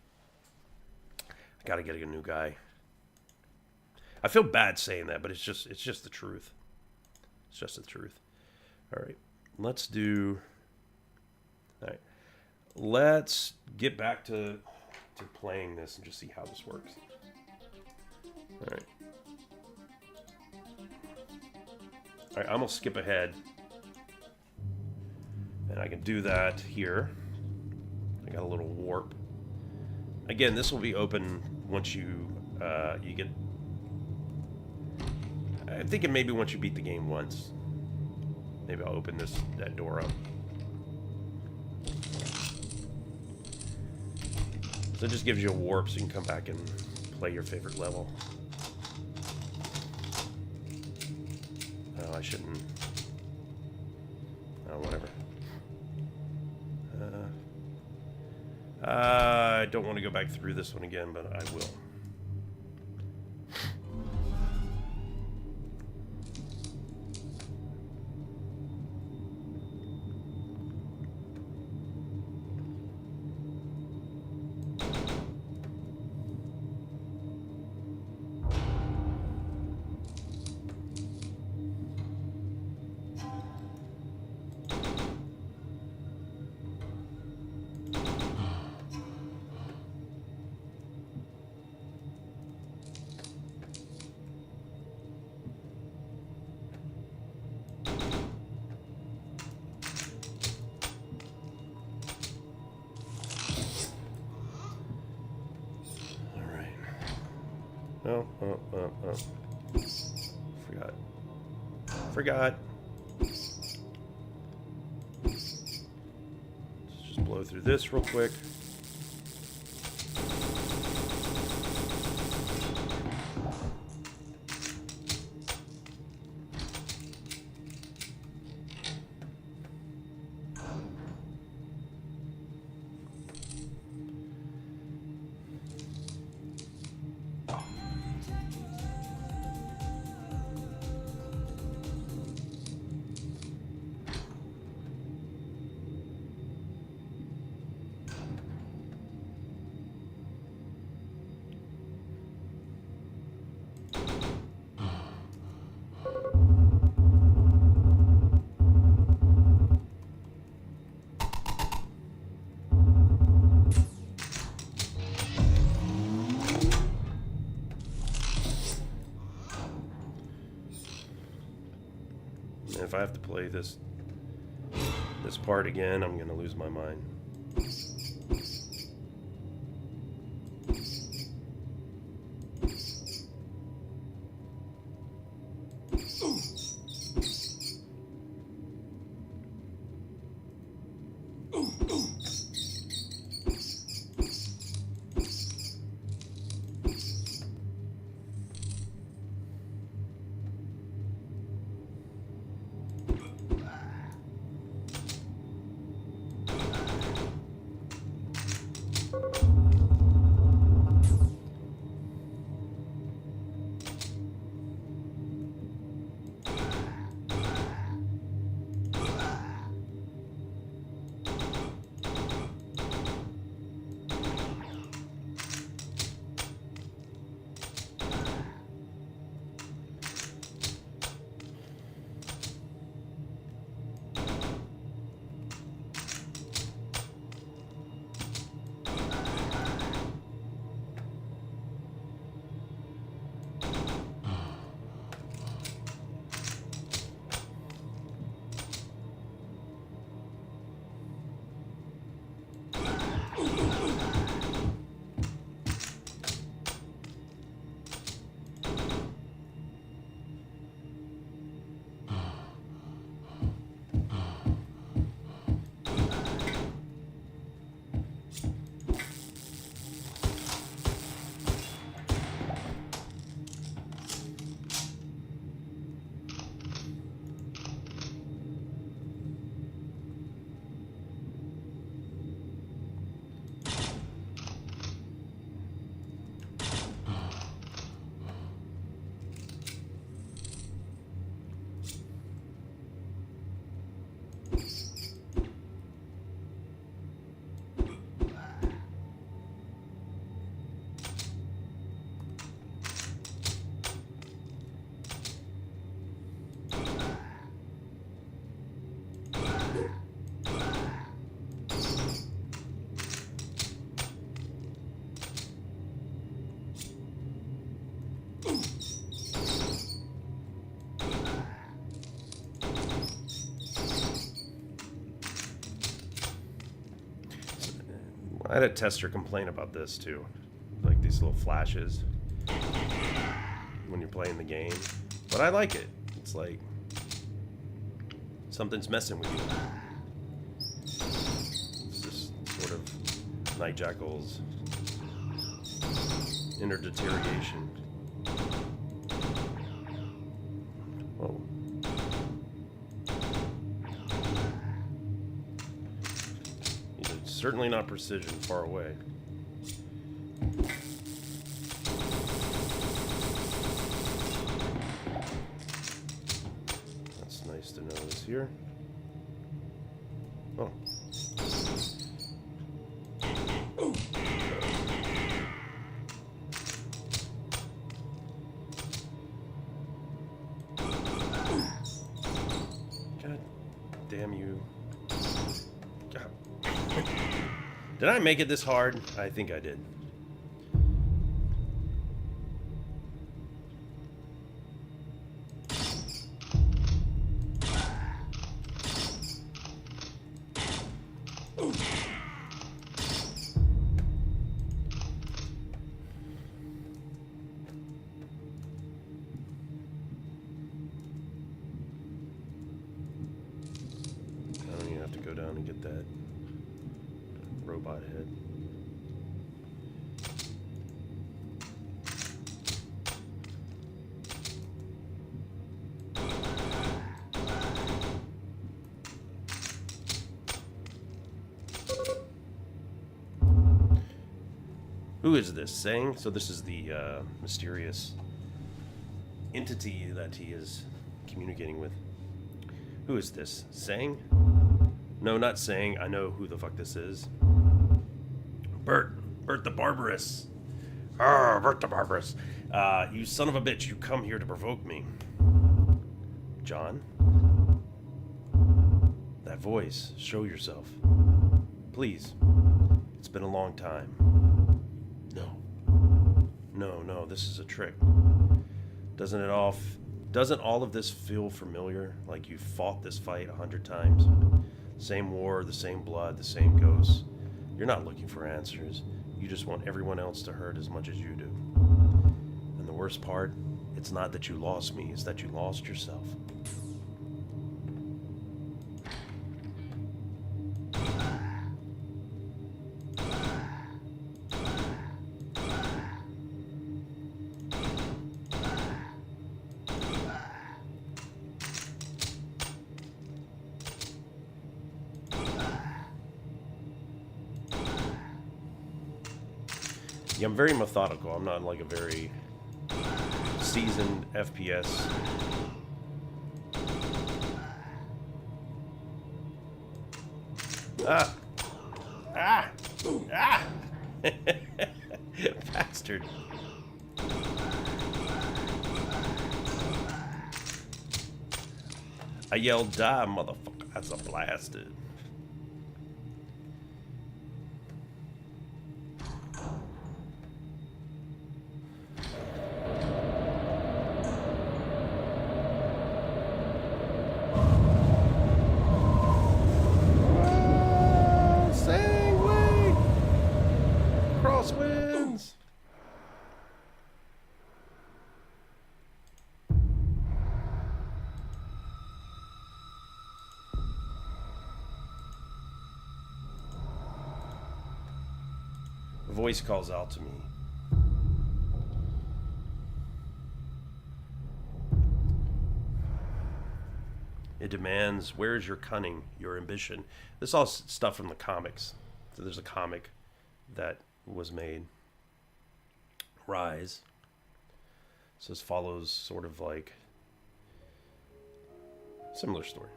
I got to get a new guy. I feel bad saying that, but it's just the truth. It's just the truth. All right. Let's get back to playing this and just see how this works. All right. All right, I'm going to skip ahead. And I can do that here. I got a little warp. Again, this will be open once you get... I'm thinking maybe once you beat the game once. Maybe I'll open that door up. So it just gives you a warp so you can come back and play your favorite level. Oh, I shouldn't... Oh, whatever. I don't want to go back through this one again, but I will. Oh. Forgot. Let's just blow through this real quick. If I have to play this part again, I'm gonna lose my mind. I had a tester complain about this too. Like these little flashes when you're playing the game. But I like it. It's like something's messing with you. It's just sort of Night Jackal's inner deterioration. Whoa. It's certainly not precision, far away. That's nice to know is here. Oh. God damn you. God. Did I make it this hard? I think I did. Go down and get that robot head. Who is this? Saying? So this is the mysterious entity that he is communicating with. Who is this? Saying? No, not saying. I know who the fuck this is. Bert the Barbarous. Arr, Bert the Barbarous. You son of a bitch, you come here to provoke me. John? That voice, show yourself. Please. It's been a long time. No, this is a trick. Doesn't all of this feel familiar? Like you fought this fight 100 times? Same war, the same blood, the same ghosts. You're not looking for answers. You just want everyone else to hurt as much as you do. And the worst part, it's not that you lost me, it's that you lost yourself. Yeah, I'm very methodical. I'm not like a very seasoned FPS. Ah! Bastard. I yelled, die, motherfucker. That's a blasted. Crosswinds. A voice calls out to me. It demands, where's your cunning, your ambition? This is all stuff from the comics. So there's a comic that was made, Rise. So this follows sort of like similar story.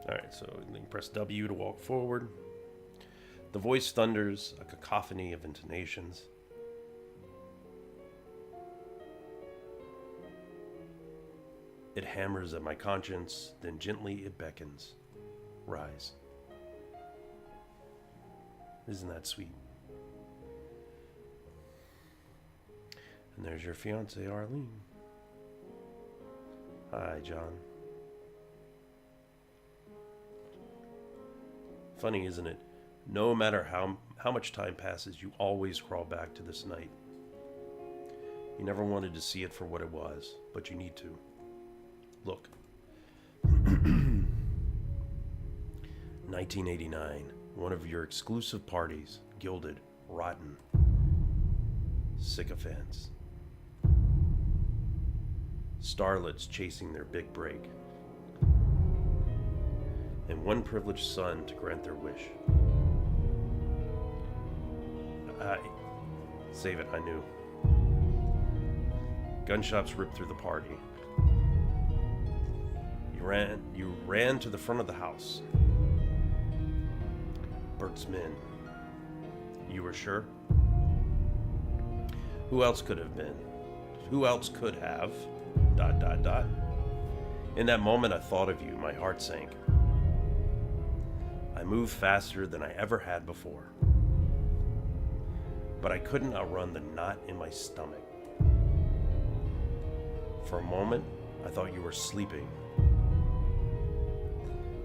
Alright, so you press W to walk forward. The voice thunders, a cacophony of intonations. It hammers at my conscience, then gently it beckons. Rise. Isn't that sweet? And there's your fiance, Arlene. Hi, John. Funny, isn't it? No matter how much time passes, you always crawl back to this night. You never wanted to see it for what it was, but you need to. Look. 1989, one of your exclusive parties, gilded, rotten, sycophants. Starlets chasing their big break. And one privileged son to grant their wish. Save it, I knew. Gunshots ripped through the party. You ran to the front of the house. Bert's men. You were sure? Who else could have been? Who else could have? ... In that moment, I thought of you. My heart sank. I moved faster than I ever had before. But I couldn't outrun the knot in my stomach. For a moment, I thought you were sleeping.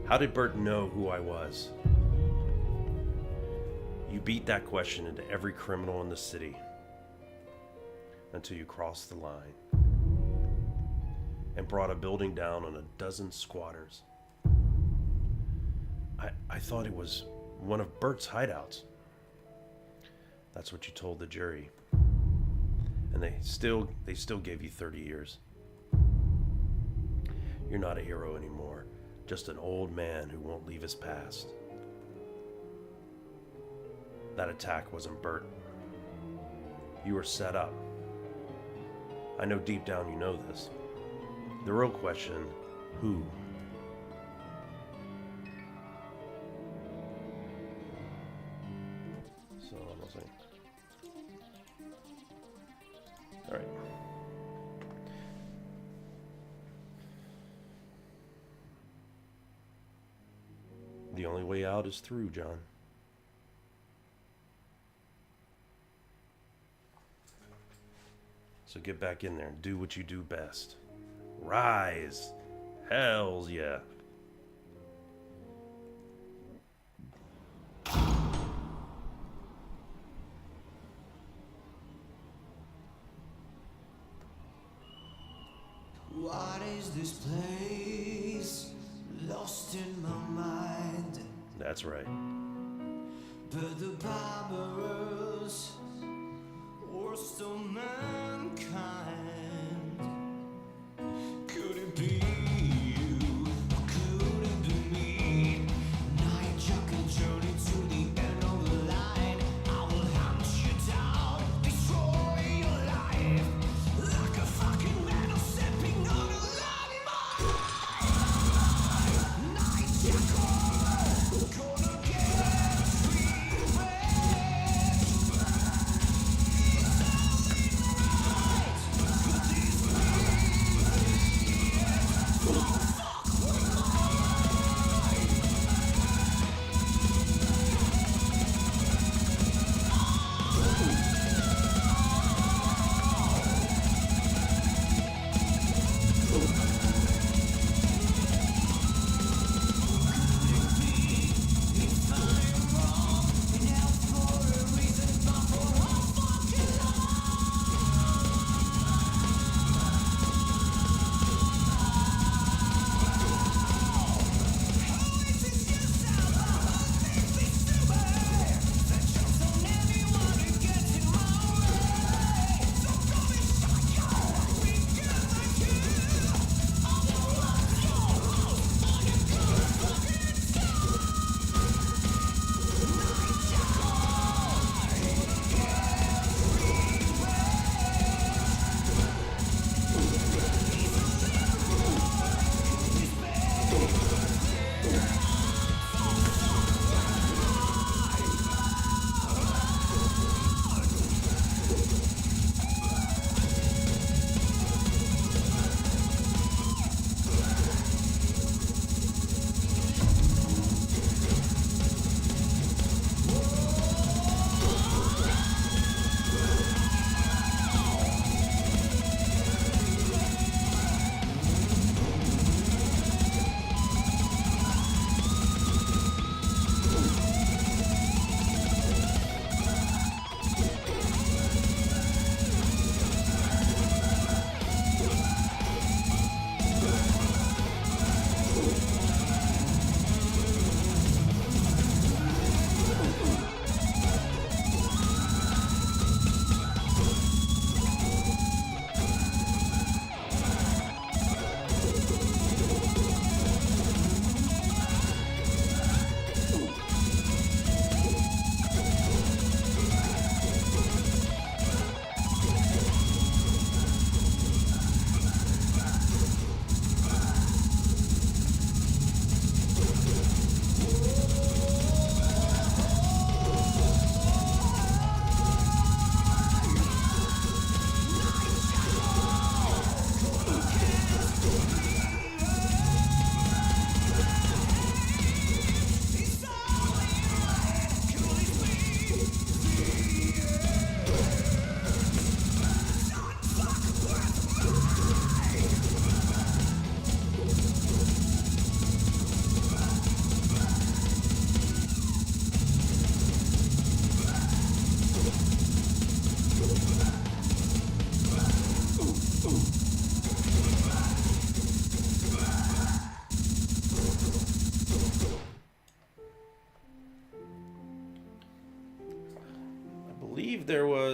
How did Bert know who I was? You beat that question into every criminal in the city until you crossed the line and brought a building down on a dozen squatters. I thought it was one of Bert's hideouts. That's what you told the jury. And they still gave you 30 years. You're not a hero anymore, just an old man who won't leave his past. That attack wasn't Bert. You were set up. I know deep down you know this. The real question, who? So, almost like... All right. The only way out is through, John. So get back in there and do what you do best. Rise. Hells yeah. What is this place? Lost in my mind. That's right. But the barbarous worst of mankind. Could it be you? Or could it be me? Night Jackal journey to the end of the line. I will hunt you down, destroy your life. Like a fucking man stepping on a landmine. Night Jackal, gonna get us revenge.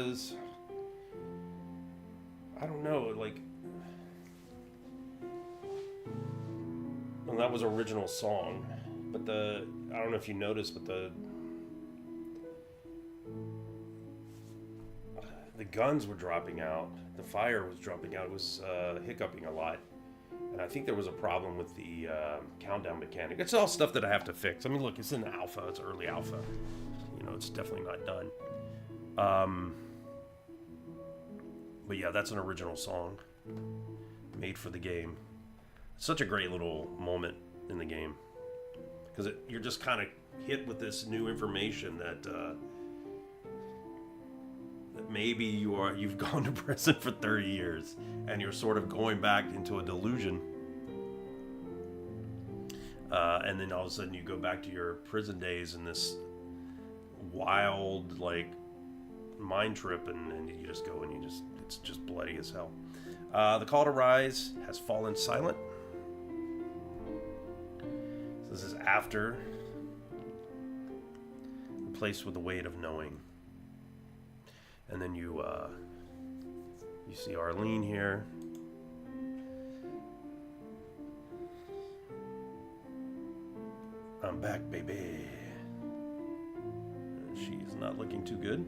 was, I don't know, like, well, that was original song, but I don't know if you noticed, but the guns were dropping out, the fire was dropping out, it was hiccuping a lot, and I think there was a problem with the countdown mechanic. It's all stuff that I have to fix. I mean, look, it's in alpha, it's early alpha, you know, it's definitely not done. But yeah, that's an original song made for the game. It's such a great little moment in the game because you're just kind of hit with this new information that that maybe you've gone to prison for 30 years and you're sort of going back into a delusion, and then all of a sudden you go back to your prison days in this wild like mind trip, and you just go and it's just bloody as hell. The call to rise has fallen silent. So this is after replaced with the weight of knowing. And then you see Arlene here. I'm back, baby. She's not looking too good.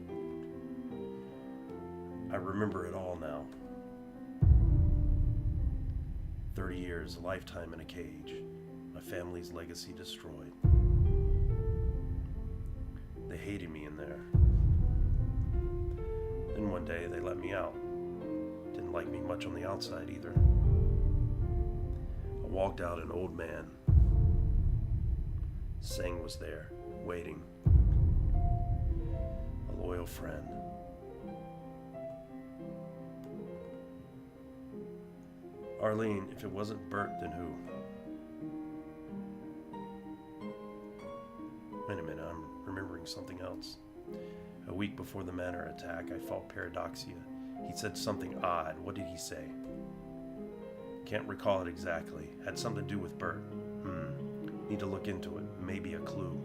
I remember it all now. 30 years, a lifetime in a cage. My family's legacy destroyed. They hated me in there. Then one day they let me out. Didn't like me much on the outside either. I walked out an old man. Singh was there, waiting. A loyal friend. Arlene, if it wasn't Bert, then who? Wait a minute, I'm remembering something else. A week before the Manor attack, I fought Paradoxia. He said something odd. What did he say? Can't recall it exactly. Had something to do with Bert. Need to look into it. Maybe a clue.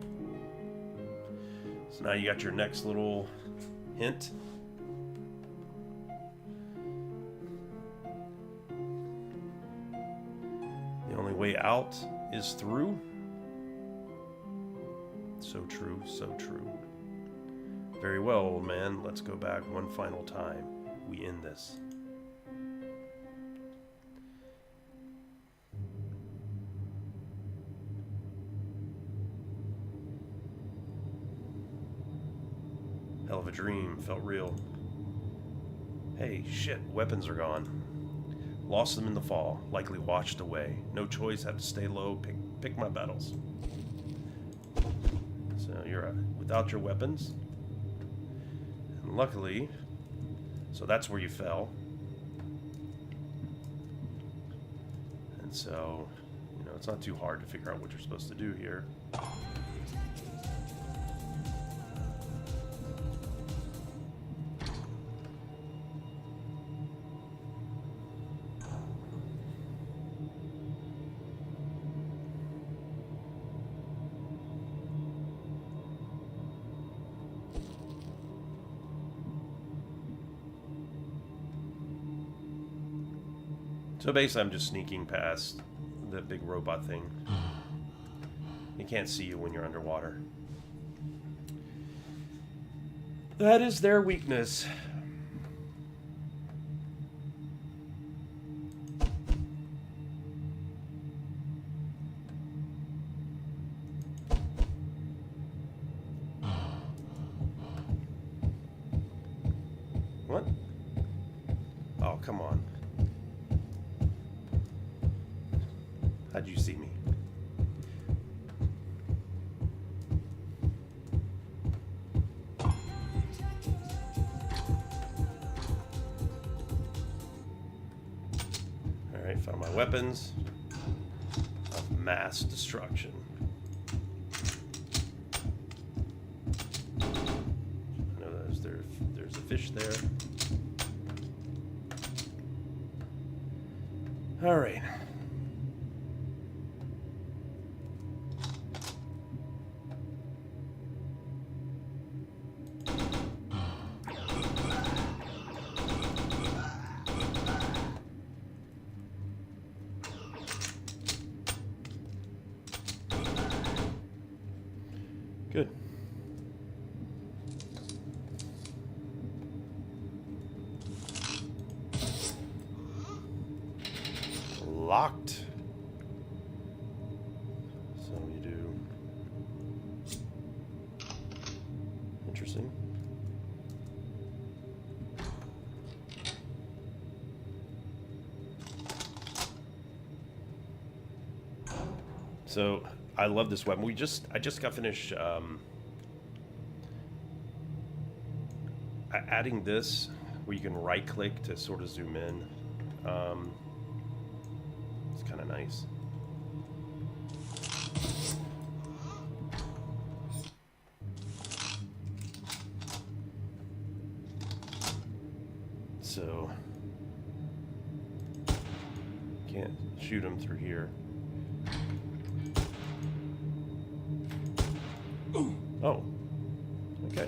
So now you got your next little hint. The only way out is through. So true, so true. Very well, old man. Let's go back one final time. We end this. Hell of a dream. Felt real. Hey, shit. Weapons are gone. Lost them in the fall. Likely washed away. No choice. Had to stay low. Pick my battles. So you're without your weapons. And luckily, so that's where you fell. And so, you know, it's not too hard to figure out what you're supposed to do here. So basically, I'm just sneaking past the big robot thing. It can't see you when you're underwater. That is their weakness. What? Oh, come on. How'd you see me? Alright, found my weapons of mass destruction. I know there's a fish there. Alright. Good. Locked. So you do. Interesting. So I love this weapon. I just got finished adding this, where you can right click to sort of zoom in. It's kind of nice. So can't shoot him through here. Oh, okay.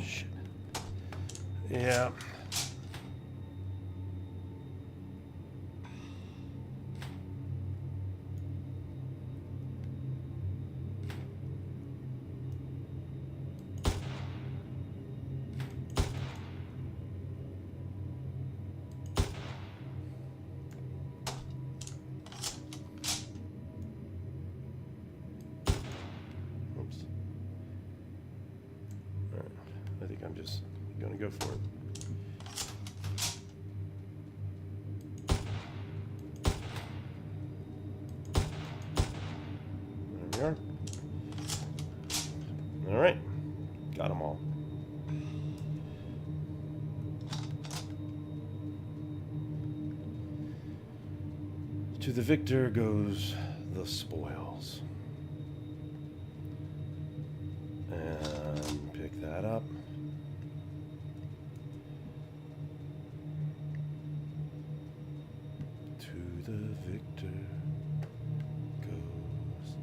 Shit. Yeah. Oops. All right. I think I'm just gonna go for it. There we are. All right, got them all. To the victor goes the spoils. And pick that up. To the victor goes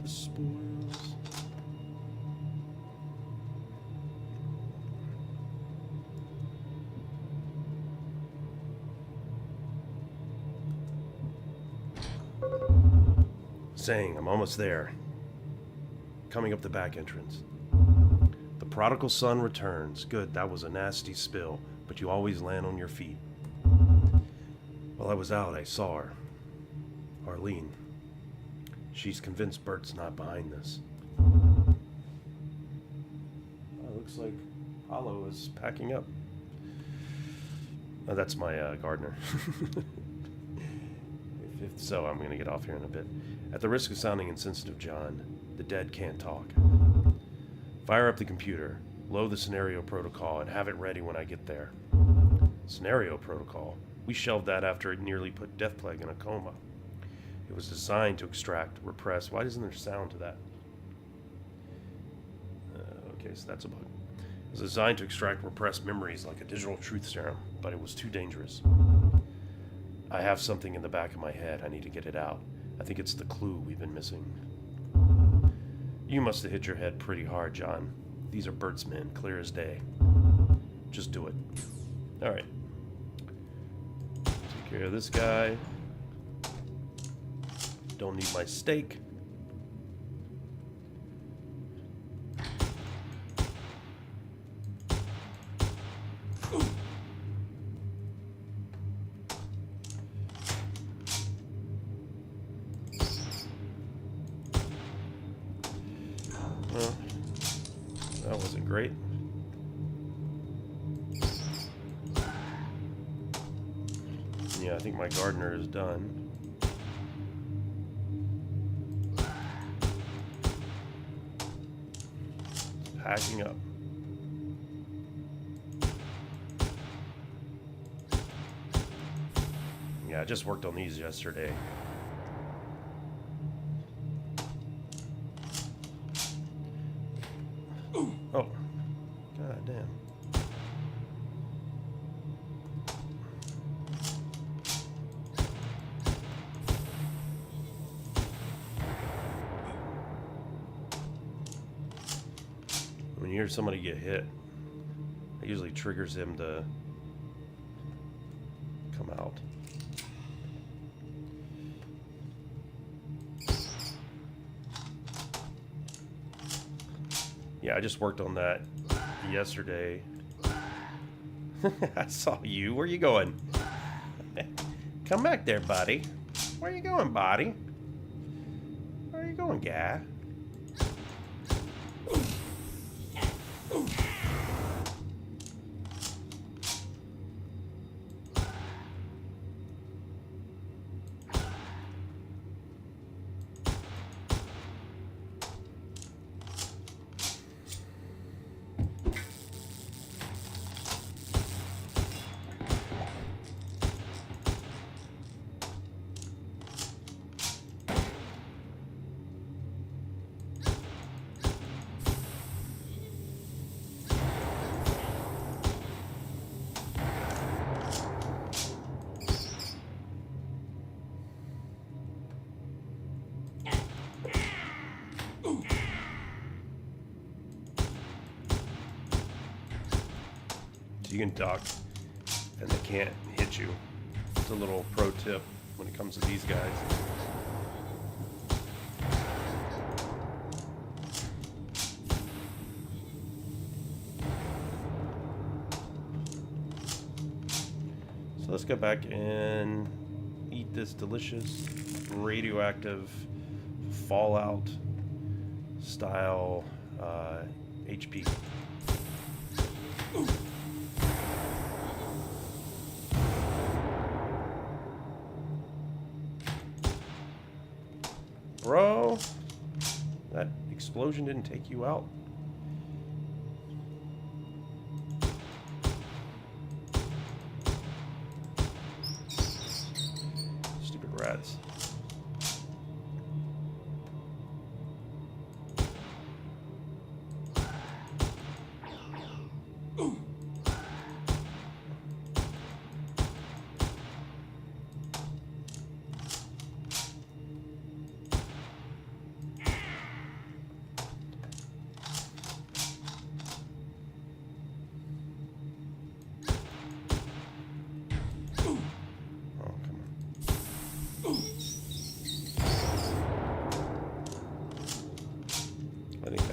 the spoils. Saying, I'm almost there. Coming up the back entrance. The prodigal son returns. Good, that was a nasty spill, but you always land on your feet. While I was out, I saw her. Arlene. She's convinced Bert's not behind this. Oh, looks like Hollow is packing up. Oh, that's my gardener. If so, I'm going to get off here in a bit. At the risk of sounding insensitive, John, the dead can't talk. Fire up the computer, load the scenario protocol, and have it ready when I get there. Scenario protocol? We shelved that after it nearly put Death Plague in a coma. It was designed to extract, repress. Why isn't there sound to that? Okay, so that's a bug. It was designed to extract repressed memories like a digital truth serum, but it was too dangerous. I have something in the back of my head. I need to get it out. I think it's the clue we've been missing. You must have hit your head pretty hard, John. These are birdsmen, clear as day. Just do it. Alright. Take care of this guy. Don't need my steak. Well, that wasn't great. Yeah, I think my gardener is done. Packing up. Yeah, I just worked on these yesterday. Oh, god damn. When you hear somebody get hit, it usually triggers him to come out. Yeah, I just worked on that yesterday. I saw you. Where you going? Come back there, buddy. Where you going, buddy? Where you going, guy? You can duck and they can't hit you. It's a little pro tip when it comes to these guys. So let's go back and eat this delicious radioactive Fallout style HP. Bro, that explosion didn't take you out. Stupid rats.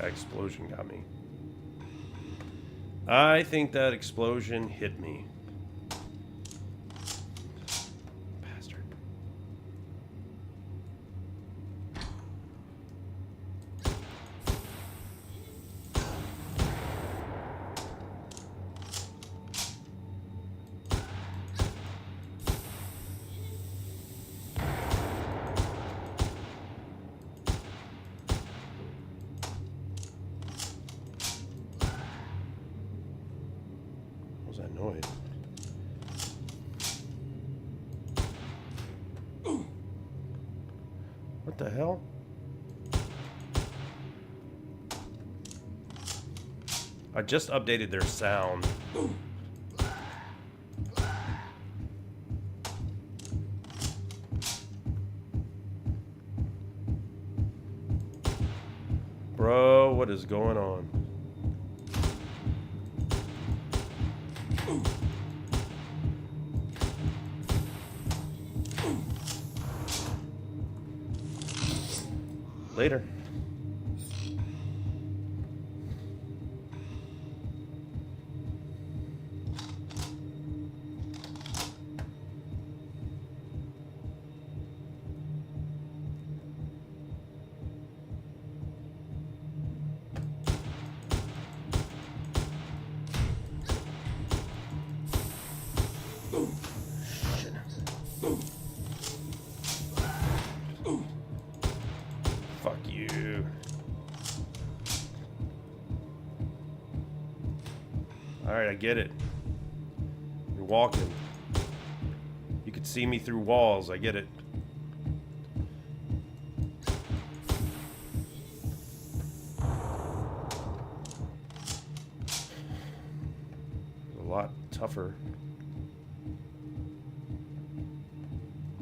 Explosion got me. I think that explosion hit me. Bastard. What was that noise? What the hell? I just updated their sound. Bro, what is going on? Later. Fuck you. Alright, I get it. You're walking. You could see me through walls, I get it. A lot tougher.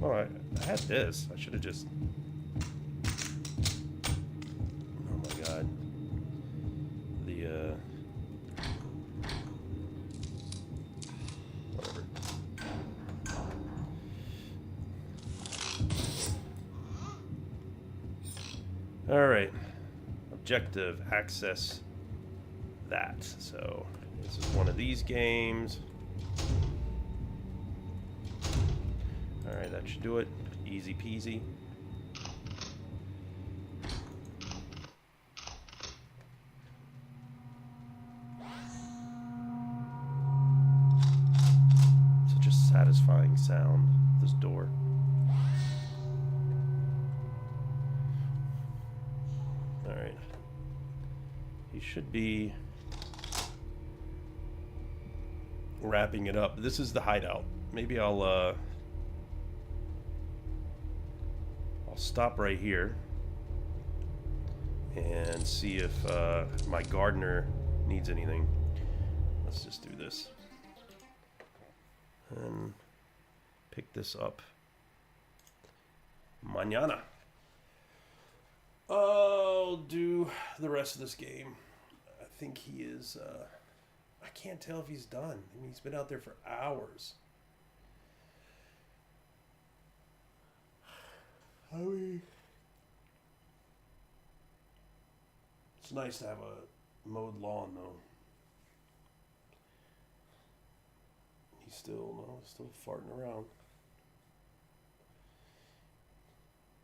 Oh, I had this. I should have just... Oh my god. The, whatever. Alright. Objective, access that. So, this is one of these games. Alright, that should do it. Easy peasy. Such a satisfying sound, this door. Alright. He should be wrapping it up. This is the hideout. Maybe I'll stop right here and see if my gardener needs anything. Let's just do this and pick this up mañana. I'll do the rest of this game. I think he is I can't tell if he's done. I mean, he's been out there for hours. It's nice to have a mowed lawn, though. He's still farting around.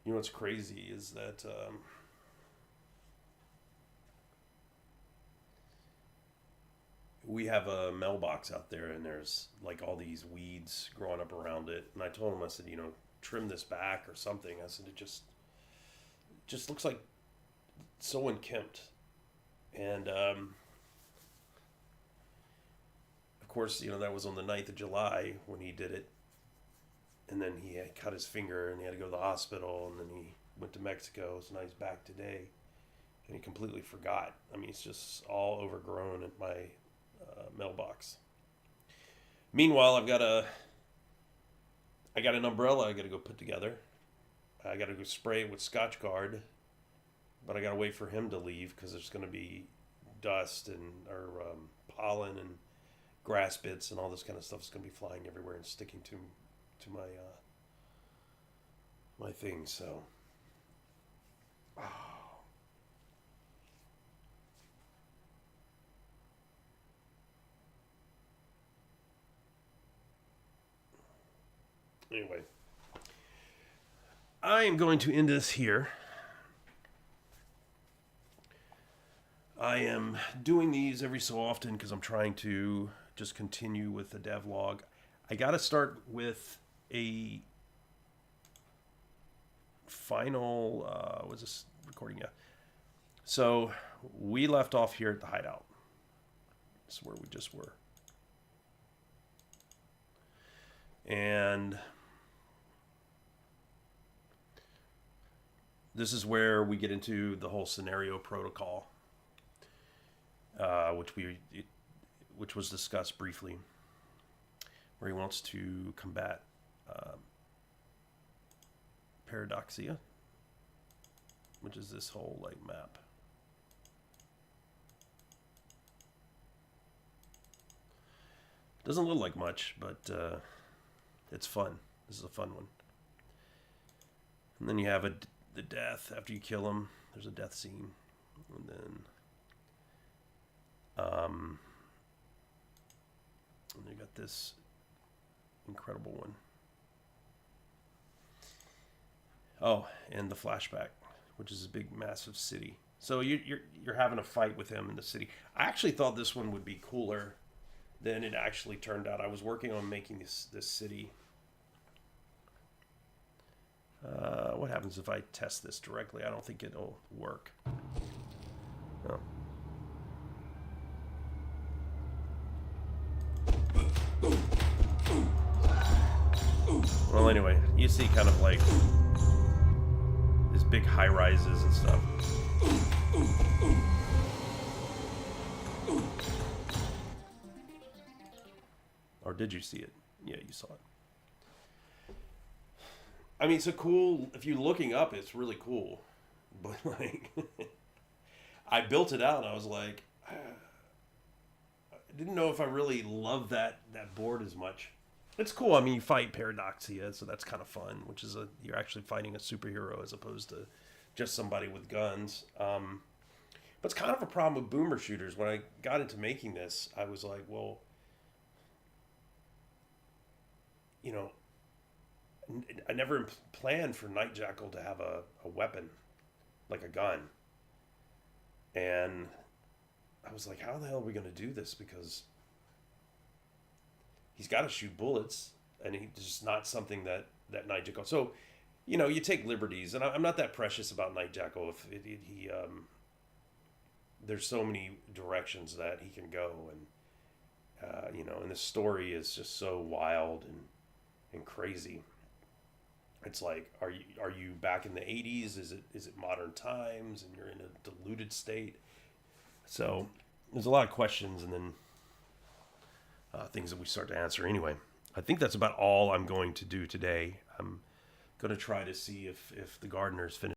You know what's crazy is that we have a mailbox out there, and there's like all these weeds growing up around it. And I told him, I said, you know, trim this back or something. I said, it just looks like so unkempt. And of course, you know, that was on the 9th of July when he did it. And then he had cut his finger and he had to go to the hospital, and then he went to Mexico. So now he's back today, and he completely forgot. I mean, it's just all overgrown at my mailbox. Meanwhile, I got an umbrella I got to go put together. I got to go spray it with Scotch Guard, but I got to wait for him to leave because there's going to be dust and pollen and grass bits and all this kind of stuff is going to be flying everywhere and sticking to my my thing. So, anyway, I am going to end this here. I am doing these every so often because I'm trying to just continue with the devlog. I got to start with a final, was this recording? Yeah. So we left off here at the hideout. This is where we just were. And this is where we get into the whole scenario protocol, which was discussed briefly, where he wants to combat paradoxia, which is this whole like map. Doesn't look like much, but it's fun. This is a fun one. And then you have the death after you kill him. There's a death scene, and then and you got this incredible one. Oh, and the flashback, which is a big, massive city. So you're having a fight with him in the city. I actually thought this one would be cooler than it actually turned out. I was working on making this city. What happens if I test this directly? I don't think it'll work. No. Well, anyway, you see kind of like these big high rises and stuff. Or did you see it? Yeah, you saw it. I mean, it's a cool, if you're looking up, it's really cool. But, like, I built it out and I was like, I didn't know if I really love that board as much. It's cool. I mean, you fight Paradoxia, so that's kind of fun, which is you're actually fighting a superhero as opposed to just somebody with guns. But it's kind of a problem with boomer shooters. When I got into making this, I was like, well, you know, I never planned for Night Jackal to have a weapon, like a gun. And I was like, how the hell are we going to do this? Because he's got to shoot bullets, and it's just not something that Night Jackal. So, you know, you take liberties, and I'm not that precious about Night Jackal. If he there's so many directions that he can go, and you know, and the story is just so wild and crazy. It's like, are you back in the 80s? Is it modern times, and you're in a diluted state? So there's a lot of questions, and then things that we start to answer. Anyway, I think that's about all I'm going to do today. I'm going to try to see if the gardeners finish